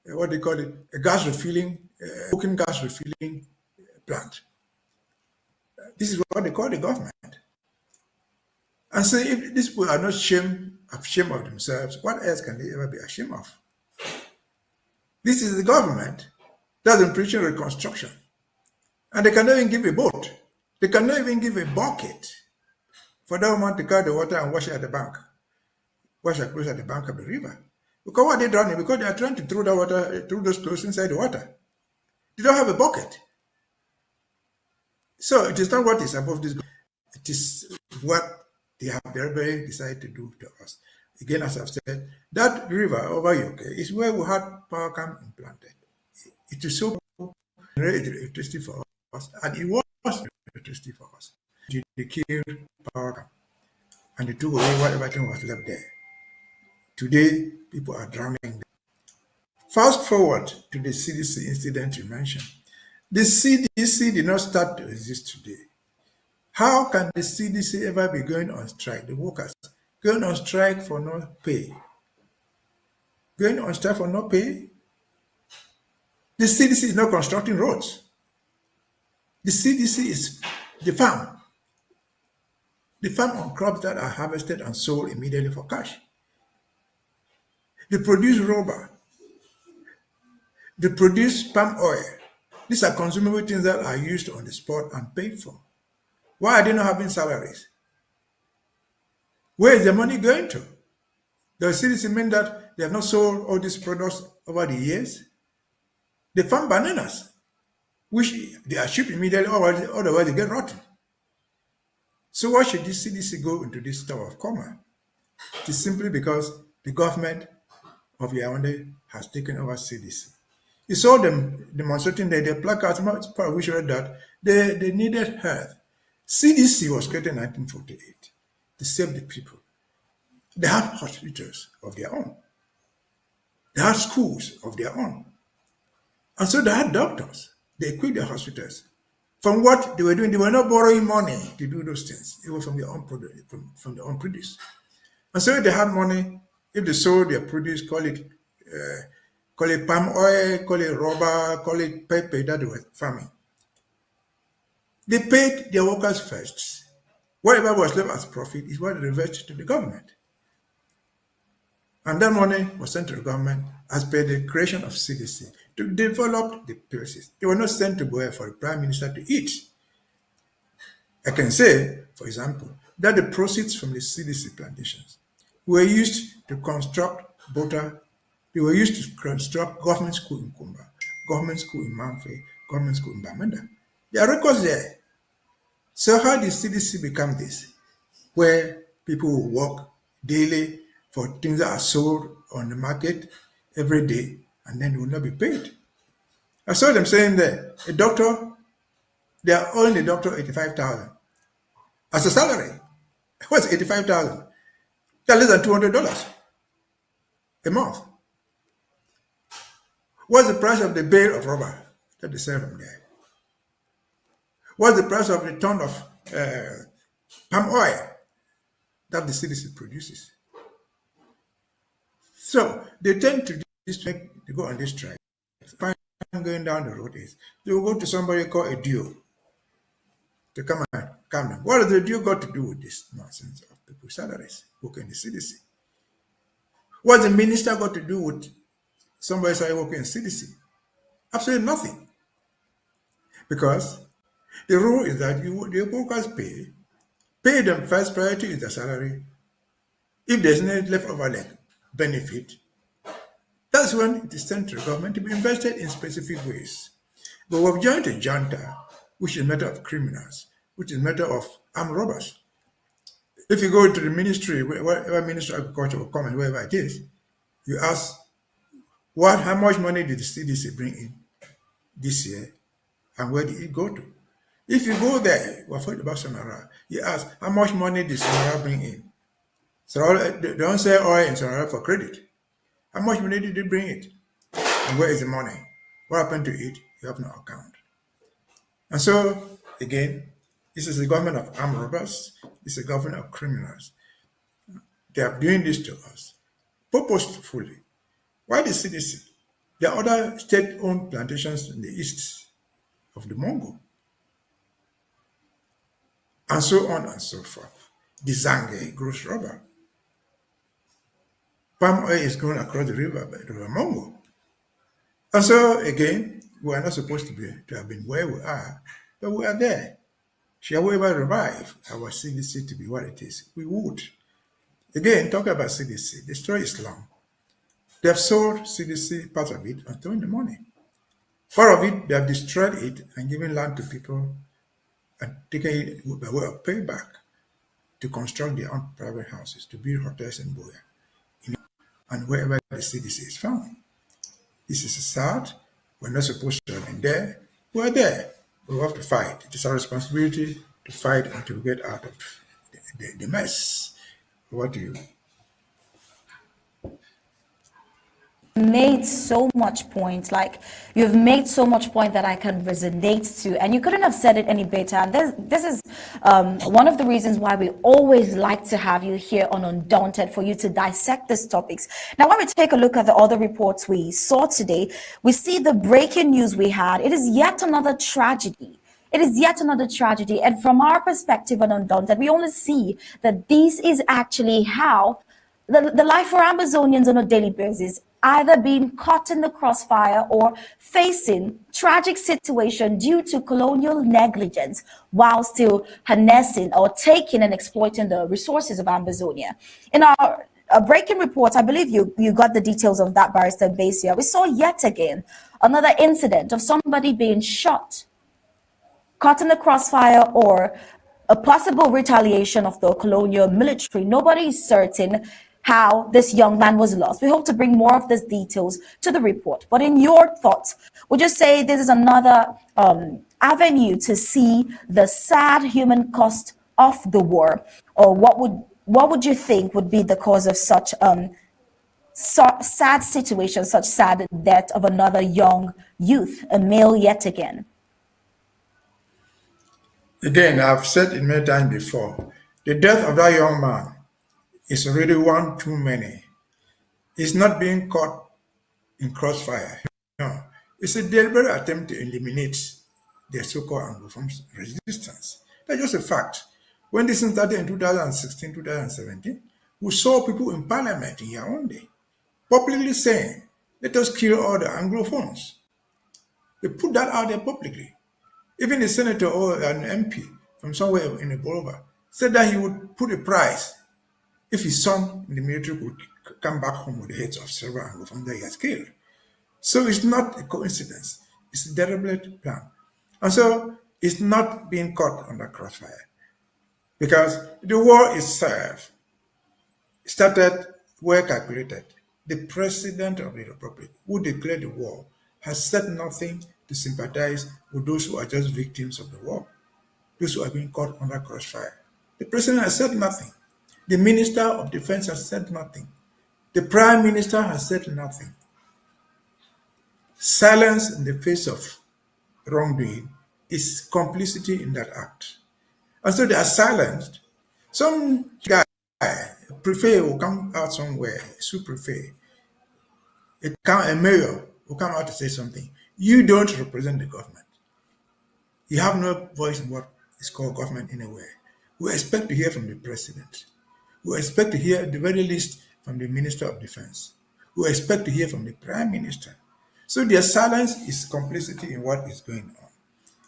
what they call it, a gas refilling, cooking gas refilling plant. This is what they call the government. And so if these people are not ashamed of themselves, what else can they ever be ashamed of? This is the government that's in preaching reconstruction. And they cannot even give a boat. They cannot even give a bucket for that woman to carry the water and wash it at the bank. Wash her clothes at the bank of the river. Because what are they drowning? Because they are trying to throw that water, throw those clothes inside the water. They don't have a bucket. So it is not what is above this. It is what they have deliberately decided to do to us. Again, as I've said, that river over Yoke is where we had power camp implanted. It is so electricity for us, and it was electricity for us. They killed power camp, and they took away whatever thing was left there. Today, people are drowning. Fast forward to the CDC incident you mentioned. The CDC did not start to exist today. How can the CDC ever be going on strike? The workers going on strike for no pay. Going on strike for no pay? The CDC is not constructing roads. The CDC is the farm. The farm on crops that are harvested and sold immediately for cash. They produce rubber. They produce palm oil. These are consumable things that are used on the spot and paid for. Why are they not having salaries? Where is the money going to? Does CDC mean that they have not sold all these products over the years? They farm bananas, which they are shipped immediately, otherwise they get rotten. So why should this CDC go into this type of coma? It is simply because the government of Yaoundé has taken over CDC. You saw them demonstrating their placards, part of which read that they needed health. CDC was created in 1948 to save the people. They had hospitals of their own. They had schools of their own. And so they had doctors. They equipped their hospitals. From what they were doing, they were not borrowing money to do those things. It was from their own produce, from their own produce. And so if they had money, if they sold their produce, call it palm oil, call it rubber, call it pepper that they were farming. They paid their workers first. Whatever was left as profit is what reverted to the government. And that money was sent to the government as per the creation of CDC to develop the places. They were not sent to Buea for the Prime Minister to eat. I can say, for example, that the proceeds from the CDC plantations were used to construct Bota. They were used to construct government school in Kumba, government school in Manfred, government school in Bamenda. There are records there. So how did CDC become this? Where people will work daily for things that are sold on the market every day, and then they will not be paid. I saw them saying there, a doctor, they are owing the doctor 85,000 as a salary. What's 85,000? That's less than $200 a month. What's the price of the bale of rubber that they sell from there? What's the price of the ton of palm oil that the CDC produces? So they tend to they go on this strike. Fine, going down the road is they will go to somebody called a duo to come and calm them. What has the duo got to do with this nonsense of people's salaries working in the CDC? What's the minister got to do with somebody started working in CDC? Absolutely nothing. Because the rule is that the workers pay them first. Priority is the salary. If there's any leftover benefit, that's when it is sent to the government to be invested in specific ways. But we've joined a junta, which is a matter of criminals, which is a matter of armed robbers. If you go to the ministry, wherever Ministry of Agriculture or Commerce, wherever it is, you ask, how much money did the CDC bring in this year, and where did it go to? If you go there, we've heard about Sonora, you ask, how much money did Sonora bring in? Sonora, they don't say oil in Sonora for credit. How much money did they bring it? And where is the money? What happened to it? You have no account. And so, again, this is the government of armed robbers. It's a government of criminals. They are doing this to us purposefully. Why the CDC? There are other state-owned plantations in the east of the Mongo, and so on and so forth. The Zange grows rubber. Palm oil is grown across the river by the River Mongo. And so, again, we are not supposed to have been where we are, but we are there. Shall we ever revive our CDC to be what it is? We would. Again, talking about CDC, the story is long. They have sold CDC part of it and thrown the money. Part of it, they have destroyed it and given land to people and taken it by way of payback to construct their own private houses, to build hotels in Boya, and wherever the CDC is found. This is sad. We're not supposed to have been there. We're there. We have to fight. It is our responsibility to fight until we get out of the mess. What do you? Made so much point, like you've made so much point that I can resonate to, and you couldn't have said it any better. And this is one of the reasons why we always like to have you here on Undaunted, for you to dissect these topics. Now, when we take a look at the other reports we saw today, we see the breaking news we had. It is yet another tragedy. It is yet another tragedy. And from our perspective on Undaunted, we only see that this is actually how the life for Ambazonians on a daily basis, either being caught in the crossfire or facing tragic situation due to colonial negligence while still harnessing or taking and exploiting the resources of Ambazonia. In our breaking reports, I believe you got the details of that, Barrister Mbeseha. We saw yet again another incident of somebody being shot, caught in the crossfire, or a possible retaliation of the colonial military. Nobody is certain how this young man was lost. We hope to bring more of these details to the report. But in your thoughts, would you say this is another avenue to see the sad human cost of the war? Or what would you think would be the cause of such sad situation, such sad death of another young youth, a male yet again? Again, I've said it many times before, the death of that young man is already one too many. He's not being caught in crossfire. No, it's a deliberate attempt to eliminate the so-called Anglophone resistance. That's just a fact. When this started in 2016, 2017, we saw people in parliament in Yaoundé publicly saying, let us kill all the Anglophones. They put that out there publicly. Even a senator or an MP from somewhere in the Boroba said that he would put a prize if his son in the military would come back home with the heads of several Anglophones that he has killed. So it's not a coincidence. It's a deliberate plan. And so it's not being caught under crossfire. Because the war itself started well calculated. The president of the republic, who declared the war, has said nothing to sympathize with those who are just victims of the war, those who are being caught under crossfire. The president has said nothing. The minister of defense has said nothing. The prime minister has said nothing. Silence in the face of wrongdoing is complicity in that act. And so they are silenced. Some guy, prefect, will come out somewhere, sous-prefect, A mayor will come out to say something. You don't represent the government. You have no voice in what is called government anywhere. We expect to hear from the president. We expect to hear, at the very least, from the Minister of Defense. We expect to hear from the Prime Minister. So their silence is complicity in what is going on.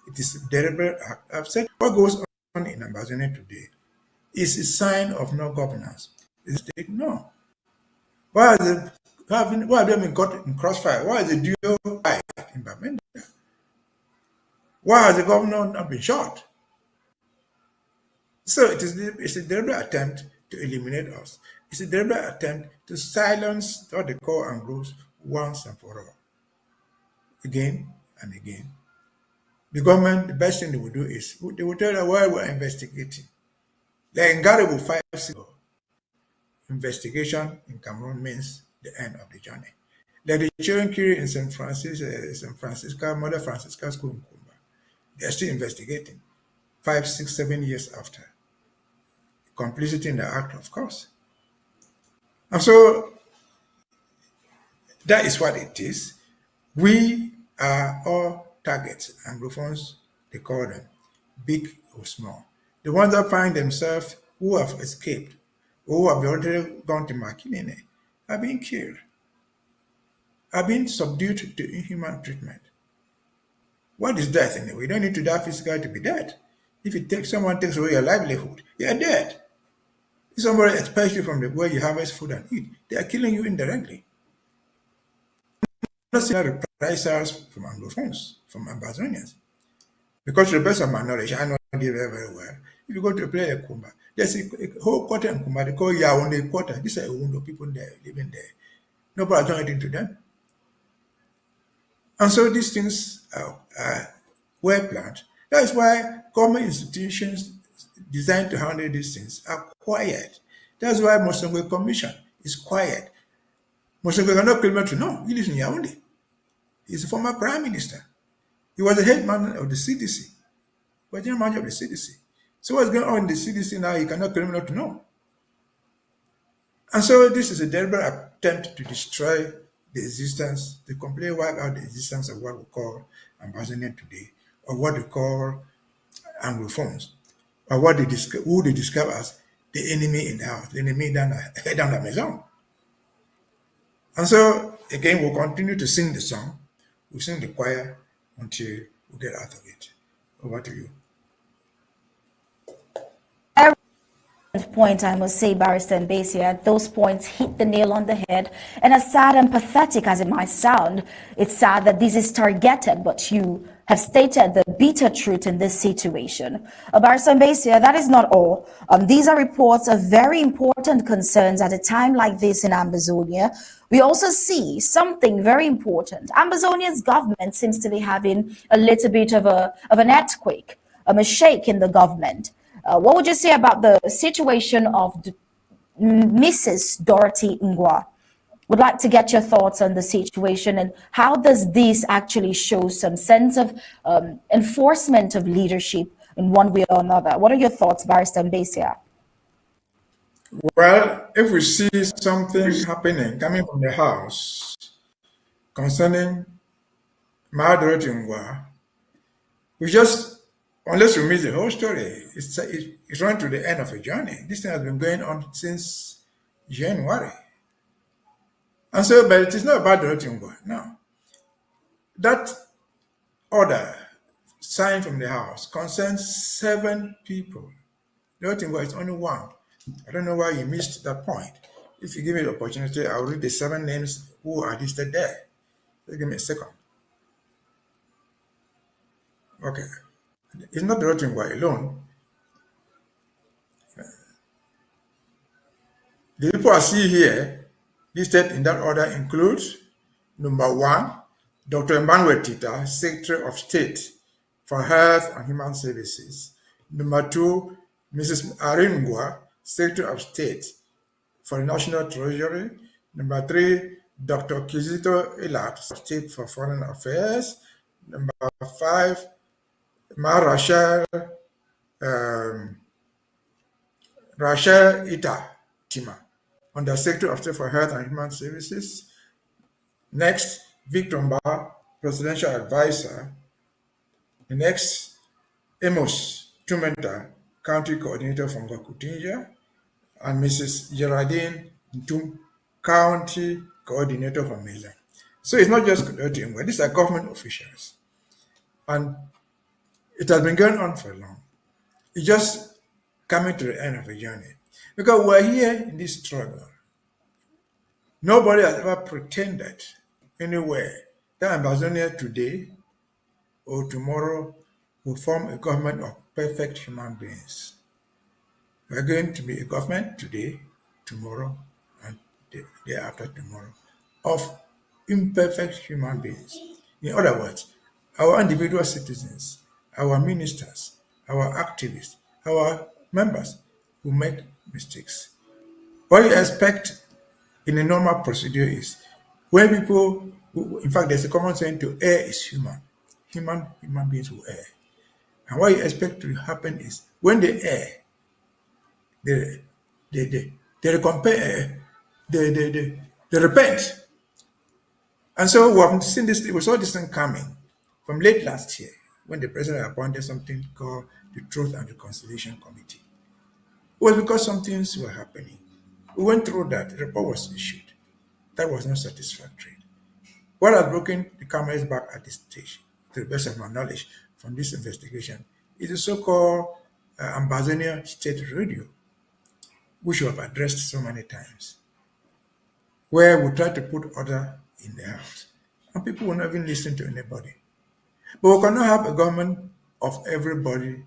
It is a deliberate act. I've said what goes on in Ambazonia today is a sign of no governance. Is it? No. Why have they been caught in crossfire? Why is the duo died in Bamenda? Why has the governor not been shot? So it's a deliberate attempt to eliminate us. It's a deliberate attempt to silence what they call Anglos once and for all. Again and again. The government, the best thing they will do is they will tell us why we're investigating. The Ngaribu 5 ago, investigation in Cameroon means the end of the journey. Like the children killed in St. Francisco, Mother Francisca School in Kumba. They are still investigating 5, 6, 7 years after. Complicity in the act, of course. And so that is what it is. We are all targets, Anglophones, they call them, big or small. The ones that find themselves who have escaped, who have already gone to Makénéné, are being killed, are being subdued to inhuman treatment. What is death anyway? You don't need to die physically to be dead. If someone takes away your livelihood, you're dead. If somebody expels you from where you harvest food and eat, they are killing you indirectly. I'm not seeing reprisals from Anglophones, from Ambazonians. Because to the best of my knowledge, I know they very, very well. If you go to a place like Kumba, there's a whole quarter in Kumba, they call Yaoundé quarter. These are Uwundo people there, living there. Nobody has done anything to them. And so these things are well planned. That's why government institutions designed to handle these things are quiet. That's why Mosongwe Commission is quiet. Mosongwe cannot claim to know. He lives in Yaoundé. He's a former prime minister. He was the head man of the CDC. He was general manager of the CDC. So what's going on in the CDC now, he cannot claim not to know. And so this is a deliberate attempt to destroy the existence, to completely wipe out the existence of what we call Ambazonian today, or what we call Anglophones, or what who they describe as the enemy in the house, the enemy down the maison. And so, again, we'll continue to sing the song. We'll sing the choir until we get out of it. Over to you. Point, I must say, Barrister Mbeseha, those points hit the nail on the head. And as sad and pathetic as it might sound, it's sad that this is targeted, but you have stated the bitter truth in this situation. Barrister Mbeseha, that is not all. These are reports of very important concerns at a time like this in Ambazonia. We also see something very important. Ambazonia's government seems to be having a little bit of an earthquake, a shake in the government. What would you say about the situation of Mrs. Dorothy Ngwa? Would like to get your thoughts on the situation and how does this actually show some sense of enforcement of leadership in one way or another? What are your thoughts, Barrister Mbeseha? Well, if we see something happening coming from the house concerning Dorothy Ngwa, we just, unless we miss the whole story, it's run to the end of a journey. This thing has been going on since January. And so, but it is not about Dorothy Ngwa, no. That order signed from the House concerns 7 people. Dorothy Ngwa is only one. I don't know why you missed that point. If you give me the opportunity, I'll read the 7 names who are listed there. Just give me a second. Okay. It's not Dorothy Ngwa alone. The people I see here listed in that order include number 1, Dr. Emmanuel Tita, Secretary of State for Health and Human Services. Number 2, Mrs. Aringwa, Secretary of State for the National Treasury. Number 3, Dr. Kizito Elat, State for Foreign Affairs. Number 5, Rachel Ita Tima, Under Secretary of State for Health and Human Services. Next, Victor Amba, presidential advisor. The next, Amos Tumenta, country coordinator from Gakutinja, and Mrs. Geraldine Ntum, county coordinator from Mbeseha. So it's not just Kudotim, but these are government officials. And it has been going on for long. It's just coming to the end of a journey. Because we're here in this struggle. Nobody has ever pretended anywhere that Ambazonia today or tomorrow will form a government of perfect human beings. We're going to be a government today, tomorrow, and the day after tomorrow of imperfect human beings. In other words, our individual citizens, our ministers, our activists, our members will make mistakes. What you expect in a normal procedure is when people, in fact, there's a common saying to err is human. Human beings will err. And what you expect to happen is when they err, they they they, they compare they repent. And so we have seen this, we saw this thing coming from late last year when the president appointed something called the Truth and Reconciliation Committee. It was because some things were happening. We went through that, the report was issued. That was not satisfactory. What has broken the camel's back at this stage, to the best of my knowledge, from this investigation, is the so-called Ambazonian state radio, which we have addressed so many times, where we try to put order in the house. And people will not even listen to anybody. But we cannot have a government of everybody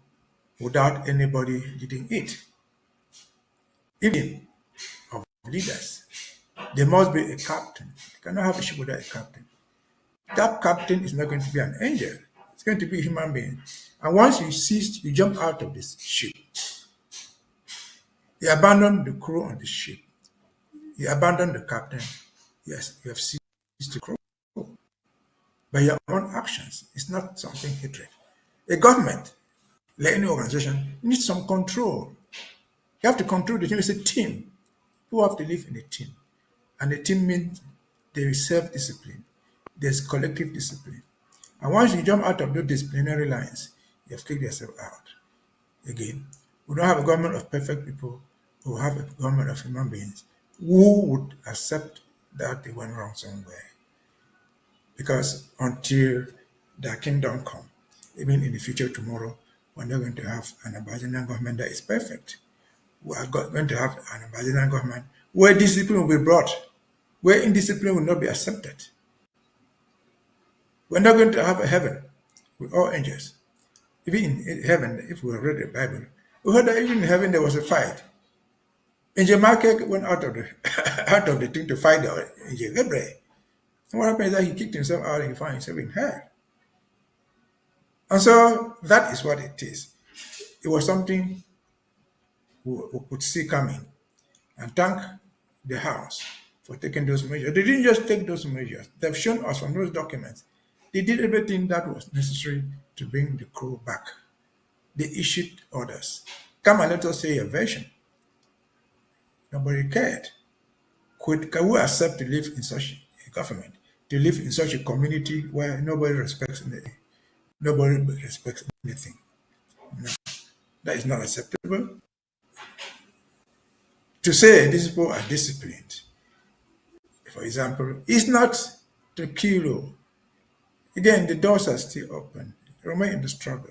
without anybody leading it. Even of leaders, there must be a captain. You cannot have a ship without a captain. That captain is not going to be an angel. It's going to be a human being. And once you cease, you jump out of this ship. You abandon the crew on the ship. You abandon the captain. Yes, you have ceased the crew. By your own actions, it's not something hatred. A government, like any organization, needs some control. You have to control the team. It's a team. People have to live in a team. And a team means there is self-discipline. There's collective discipline. And once you jump out of those disciplinary lines, you have kicked yourself out. Again, we don't have a government of perfect people. We have a government of human beings who would accept that they went wrong somewhere. Because until their kingdom come, even in the future tomorrow, we're not going to have an Ambazonian government that is perfect. We are going to have an Ambazonian government where discipline will be brought, where indiscipline will not be accepted. We're not going to have a heaven with all angels. Even in heaven, if we read the Bible, we heard that even in heaven there was a fight. Angel Michael went out of the out of the thing to fight the angel Gabriel. And what happened is that he kicked himself out and he found himself in hell. And so that is what it is. It was something we could see coming. And thank the House for taking those measures. They didn't just take those measures. They've shown us from those documents. They did everything that was necessary to bring the crew back. They issued orders. Come and let us say your version. Nobody cared. Can we accept to live in such a government, to live in such a community where nobody respects anything? Nobody respects anything. No, that is not acceptable. To say these people are disciplined, for example, is not to kill you. Again, the doors are still open. Remain in the struggle.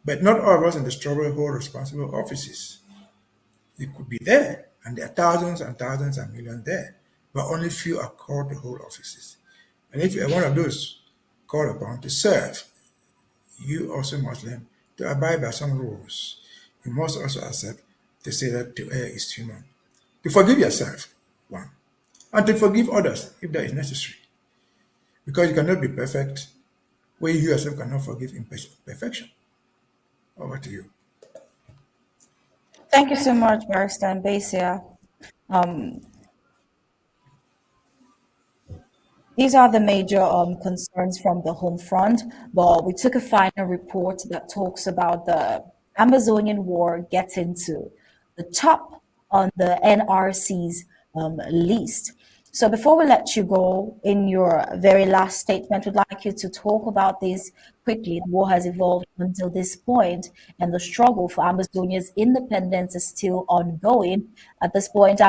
But not all of us in the struggle hold responsible offices. It could be there, and there are thousands and thousands and millions there, but only few are called to hold offices. And if you are one of those called upon to serve, you also must learn to abide by some rules. You must also accept to say that to err is human. To forgive yourself, one, and to forgive others if that is necessary. Because you cannot be perfect where you yourself cannot forgive imperfection. Over to you. Thank you so much, Barrister Mbeseha. These are the major concerns from the home front, but we took a final report that talks about the Amazonian war getting to the top on the NRC's list. So before we let you go, in your very last statement, we'd like you to talk about this quickly. The war has evolved until this point, and the struggle for Ambazonia's independence is still ongoing. At this point, the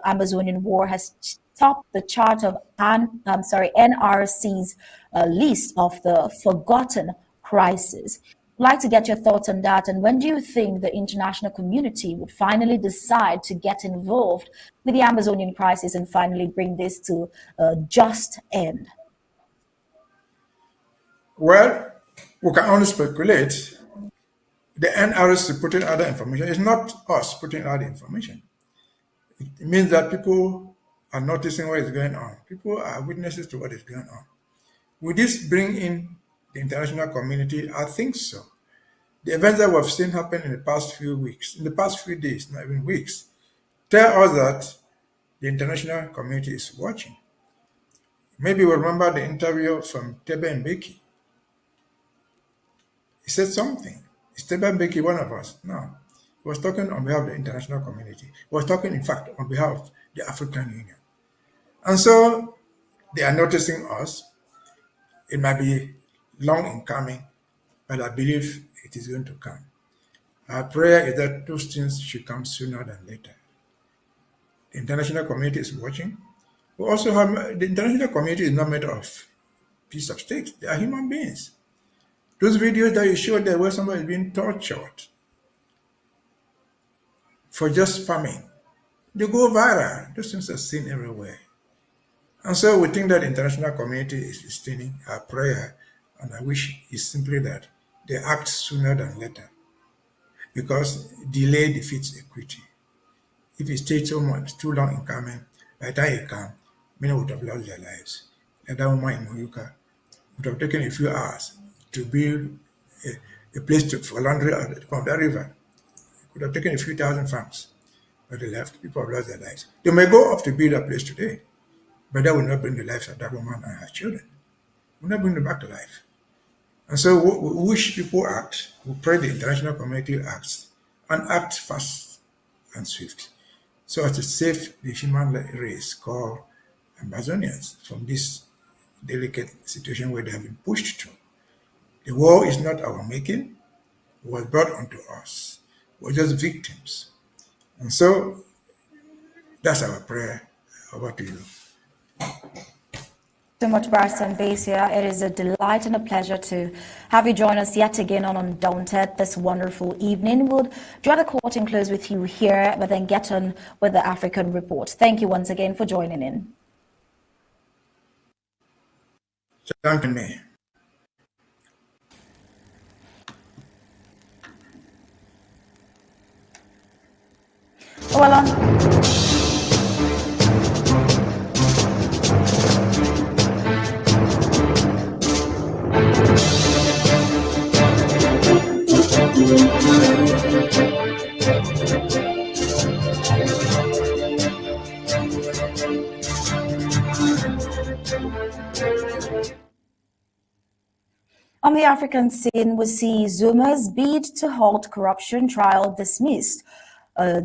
Ambazonian War has topped the chart of NRC's list of the forgotten crises. I'd like to get your thoughts on that. And when do you think the international community would finally decide to get involved with the Amazonian crisis and finally bring this to a just end? Well, we can only speculate. The NRC putting out the information. It's not us putting out the information. It means that people are noticing what is going on. People are witnesses to what is going on. Will this bring in the international community? I think so. The events that we've seen happen in the past few weeks, in the past few days, not even weeks, tell us that the international community is watching. Maybe you remember the interview from Tebe Mbeki. He said something. Is Tebe Mbeki one of us? No. He was talking on behalf of the international community. He was talking, in fact, on behalf of the African Union. And so they are noticing us. It might be long in coming, but I believe it is going to come. Our prayer is that those things should come sooner than later. The international community is watching. We also have the international community is not made of piece of sticks. They are human beings. Those videos that you showed there where somebody is being tortured for just farming, they go viral. Those things are seen everywhere. And so we think that the international community is listening. Our prayer and our wish is simply that they act sooner than later, because delay defeats equity. If it stays too long in coming, by the time it comes, many would have lost their lives. Like that woman in Moyuka would have taken a few hours to build a place for laundry at the point of that river. It could have taken a few thousand francs, but they left. People have lost their lives. They may go off to build a place today, but that will not bring the lives of that woman and her children. It will not bring them back to life. And so we wish people act. We pray the international community acts, and act fast and swift, so as to save the human race called Ambazonians from this delicate situation where they have been pushed to. The war is not our making. It was brought onto us. We're just victims. And so that's our prayer. Over to you. So much, Barrister Mbeseha. It is a delight and a pleasure to have you join us yet again on Undaunted this wonderful evening. We'll draw the court and close with you here, but then get on with the African report. Thank you once again for joining in. Thank you. Well, on. On the African scene, we see Zuma's bid to halt corruption trial dismissed.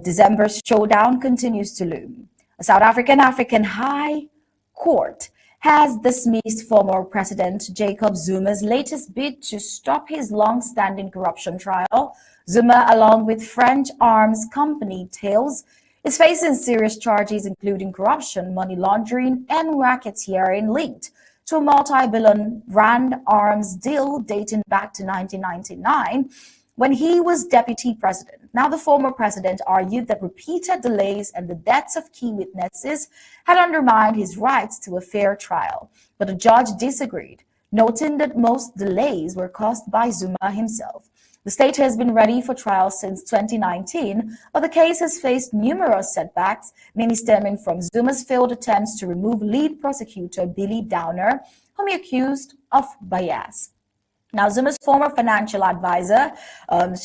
December showdown continues to loom. A South African High Court has dismissed former President Jacob Zuma's latest bid to stop his long-standing corruption trial. Zuma, along with French arms company Thales, is facing serious charges including corruption, money laundering, and racketeering linked to a multi-billion rand arms deal dating back to 1999 when he was deputy president. Now, the former president argued that repeated delays and the deaths of key witnesses had undermined his rights to a fair trial, but a judge disagreed, noting that most delays were caused by Zuma himself. The state has been ready for trial since 2019, but the case has faced numerous setbacks, many stemming from Zuma's failed attempts to remove lead prosecutor Billy Downer, whom he accused of bias. Now, Zuma's former financial advisor,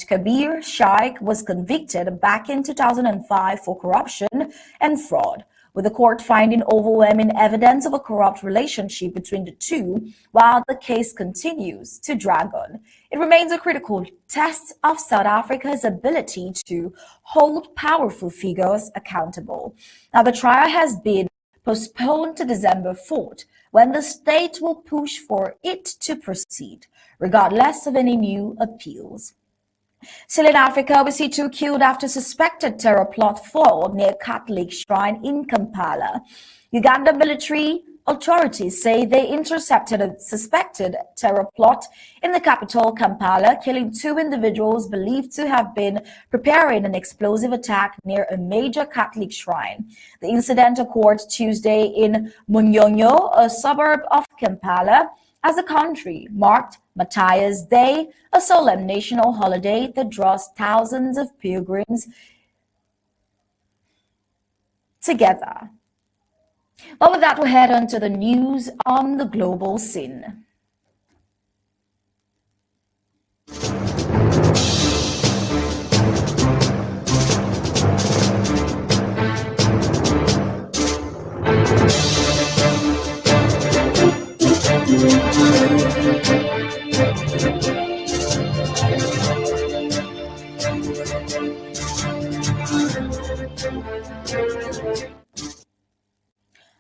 Kabir Shaikh, was convicted back in 2005 for corruption and fraud, with the court finding overwhelming evidence of a corrupt relationship between the two, while the case continues to drag on. It remains a critical test of South Africa's ability to hold powerful figures accountable. Now, the trial has been postponed to December 4th, when the state will push for it to proceed, regardless of any new appeals. Still in Africa, we see 2 killed after suspected terror plot foiled near Catholic shrine in Kampala. Uganda military authorities say they intercepted a suspected terror plot in the capital, Kampala, killing 2 individuals believed to have been preparing an explosive attack near a major Catholic shrine. The incident occurred Tuesday in Munyonyo, a suburb of Kampala, as the country marked Matthias Day, a solemn national holiday that draws thousands of pilgrims together. Well, with that, we'll head on to the news on the global scene.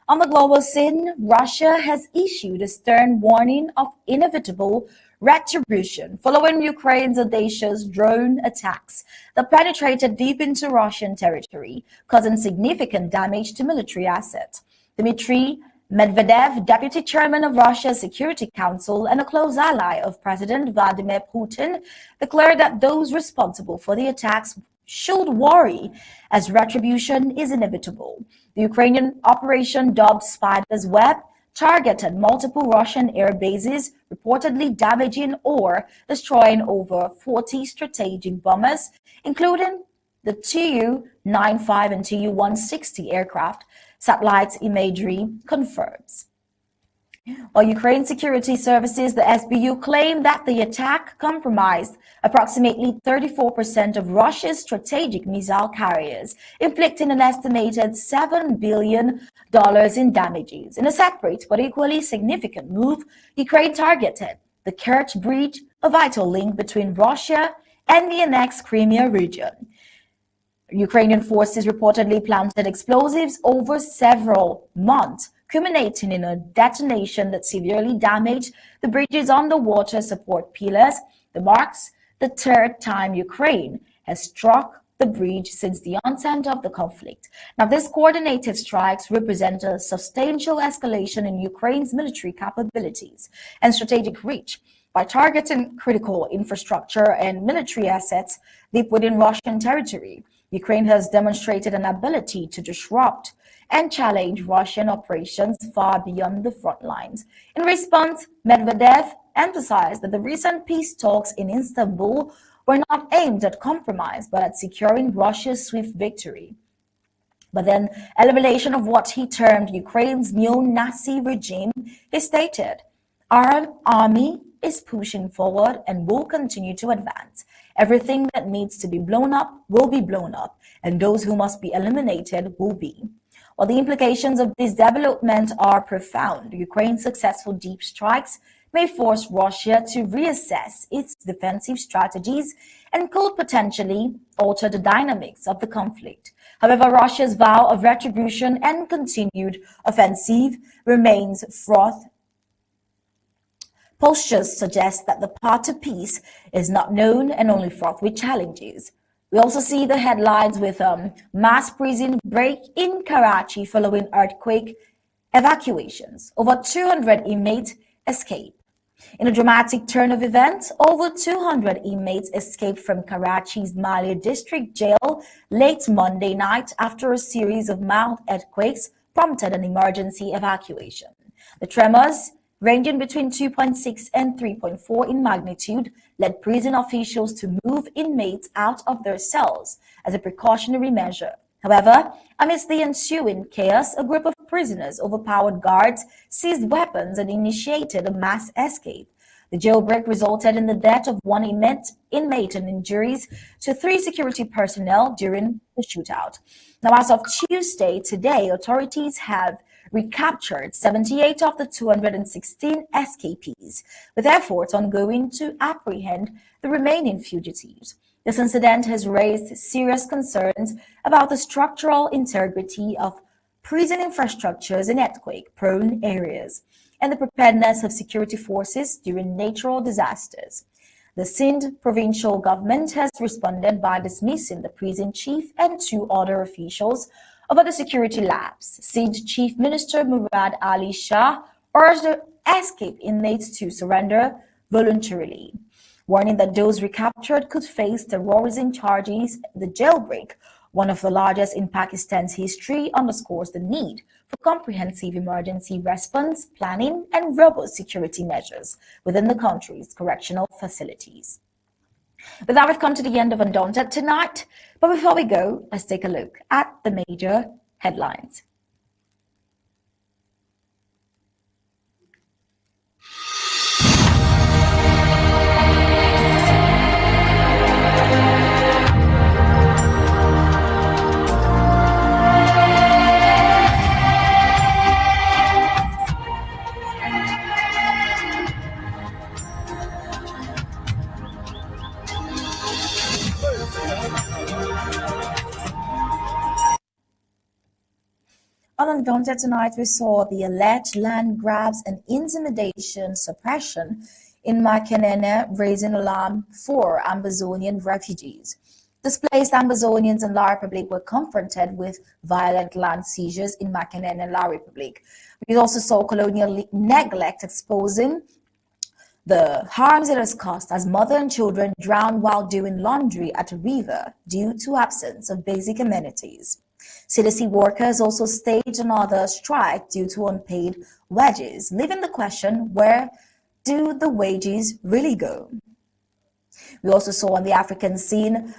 On the global scene, Russia has issued a stern warning of inevitable retribution following Ukraine's audacious drone attacks that penetrated deep into Russian territory, causing significant damage to military assets. Dmitry Medvedev, deputy chairman of Russia's Security Council and a close ally of President Vladimir Putin, declared that those responsible for the attacks should worry, as retribution is inevitable. The Ukrainian operation, dubbed Spider's Web, targeted multiple Russian air bases, reportedly damaging or destroying over 40 strategic bombers, including the Tu-95 and Tu-160 aircraft, satellite imagery confirms. While Ukraine security services, the SBU, claimed that the attack compromised approximately 34% of Russia's strategic missile carriers, inflicting an estimated $7 billion in damages. In a separate but equally significant move, Ukraine targeted the Kerch Bridge, a vital link between Russia and the annexed Crimea region. Ukrainian forces reportedly planted explosives over several months, culminating in a detonation that severely damaged the bridge's underwater support pillars. That marks the 3rd time Ukraine has struck the bridge since the onset of the conflict. Now, these coordinated strikes represent a substantial escalation in Ukraine's military capabilities and strategic reach. By targeting critical infrastructure and military assets deep within Russian territory, Ukraine has demonstrated an ability to disrupt and challenge Russian operations far beyond the front lines. In response, Medvedev emphasized that the recent peace talks in Istanbul were not aimed at compromise, but at securing Russia's swift victory. But then, elimination of what he termed Ukraine's neo-Nazi regime, he stated, "Our army is pushing forward and will continue to advance. Everything that needs to be blown up will be blown up, and those who must be eliminated will be." While the implications of this development are profound, Ukraine's successful deep strikes may force Russia to reassess its defensive strategies and could potentially alter the dynamics of the conflict. However, Russia's vow of retribution and continued offensive remains fraught. Postures suggest that the path to peace is not known and only fraught with challenges. We also see the headlines with mass prison break in Karachi following earthquake evacuations. Over 200 inmates escape. In a dramatic turn of events, over 200 inmates escaped from Karachi's Mali district jail late Monday night after a series of mild earthquakes prompted an emergency evacuation. The tremors, ranging between 2.6 and 3.4 in magnitude, led prison officials to move inmates out of their cells as a precautionary measure. However, amidst the ensuing chaos, a group of prisoners overpowered guards, seized weapons, and initiated a mass escape. The jailbreak resulted in the death of one inmate and injuries to 3 security personnel during the shootout. Now, as of Tuesday, today, authorities have recaptured 78 of the 216 escapees, with efforts ongoing to apprehend the remaining fugitives. This incident has raised serious concerns about the structural integrity of prison infrastructures in earthquake-prone areas, and the preparedness of security forces during natural disasters. The Sindh provincial government has responded by dismissing the prison chief and two other officials over the security lapse. Sindh Chief Minister Murad Ali Shah urged the escaped inmates to surrender voluntarily, warning that those recaptured could face terrorism charges. The jailbreak, one of the largest in Pakistan's history, underscores the need for comprehensive emergency response planning and robust security measures within the country's correctional facilities. With that, we've come to the end of Undaunted tonight. But before we go, let's take a look at the major headlines. On Undaunted tonight, we saw the alleged land grabs and intimidation suppression in Makénéné, raising alarm for Ambazonian refugees. Displaced Ambazonians in La Republic were confronted with violent land seizures in Makénéné, La Republic. We also saw colonial neglect exposing the harms it has caused as mother and children drown while doing laundry at a river due to absence of basic amenities. CDC workers also staged another strike due to unpaid wages, leaving the question, where do the wages really go? We also saw on the African scene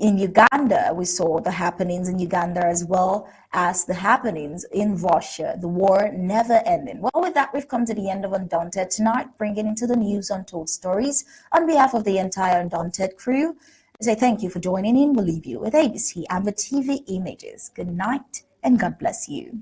in Uganda, we saw the happenings in Uganda as well as the happenings in Russia, the war never ending. Well, with that, we've come to the end of Undaunted tonight, bringing into the news Untold Stories. On behalf of the entire Undaunted crew, I say thank you for joining in. We'll leave you with ABC Amba TV images. Good night and God bless you.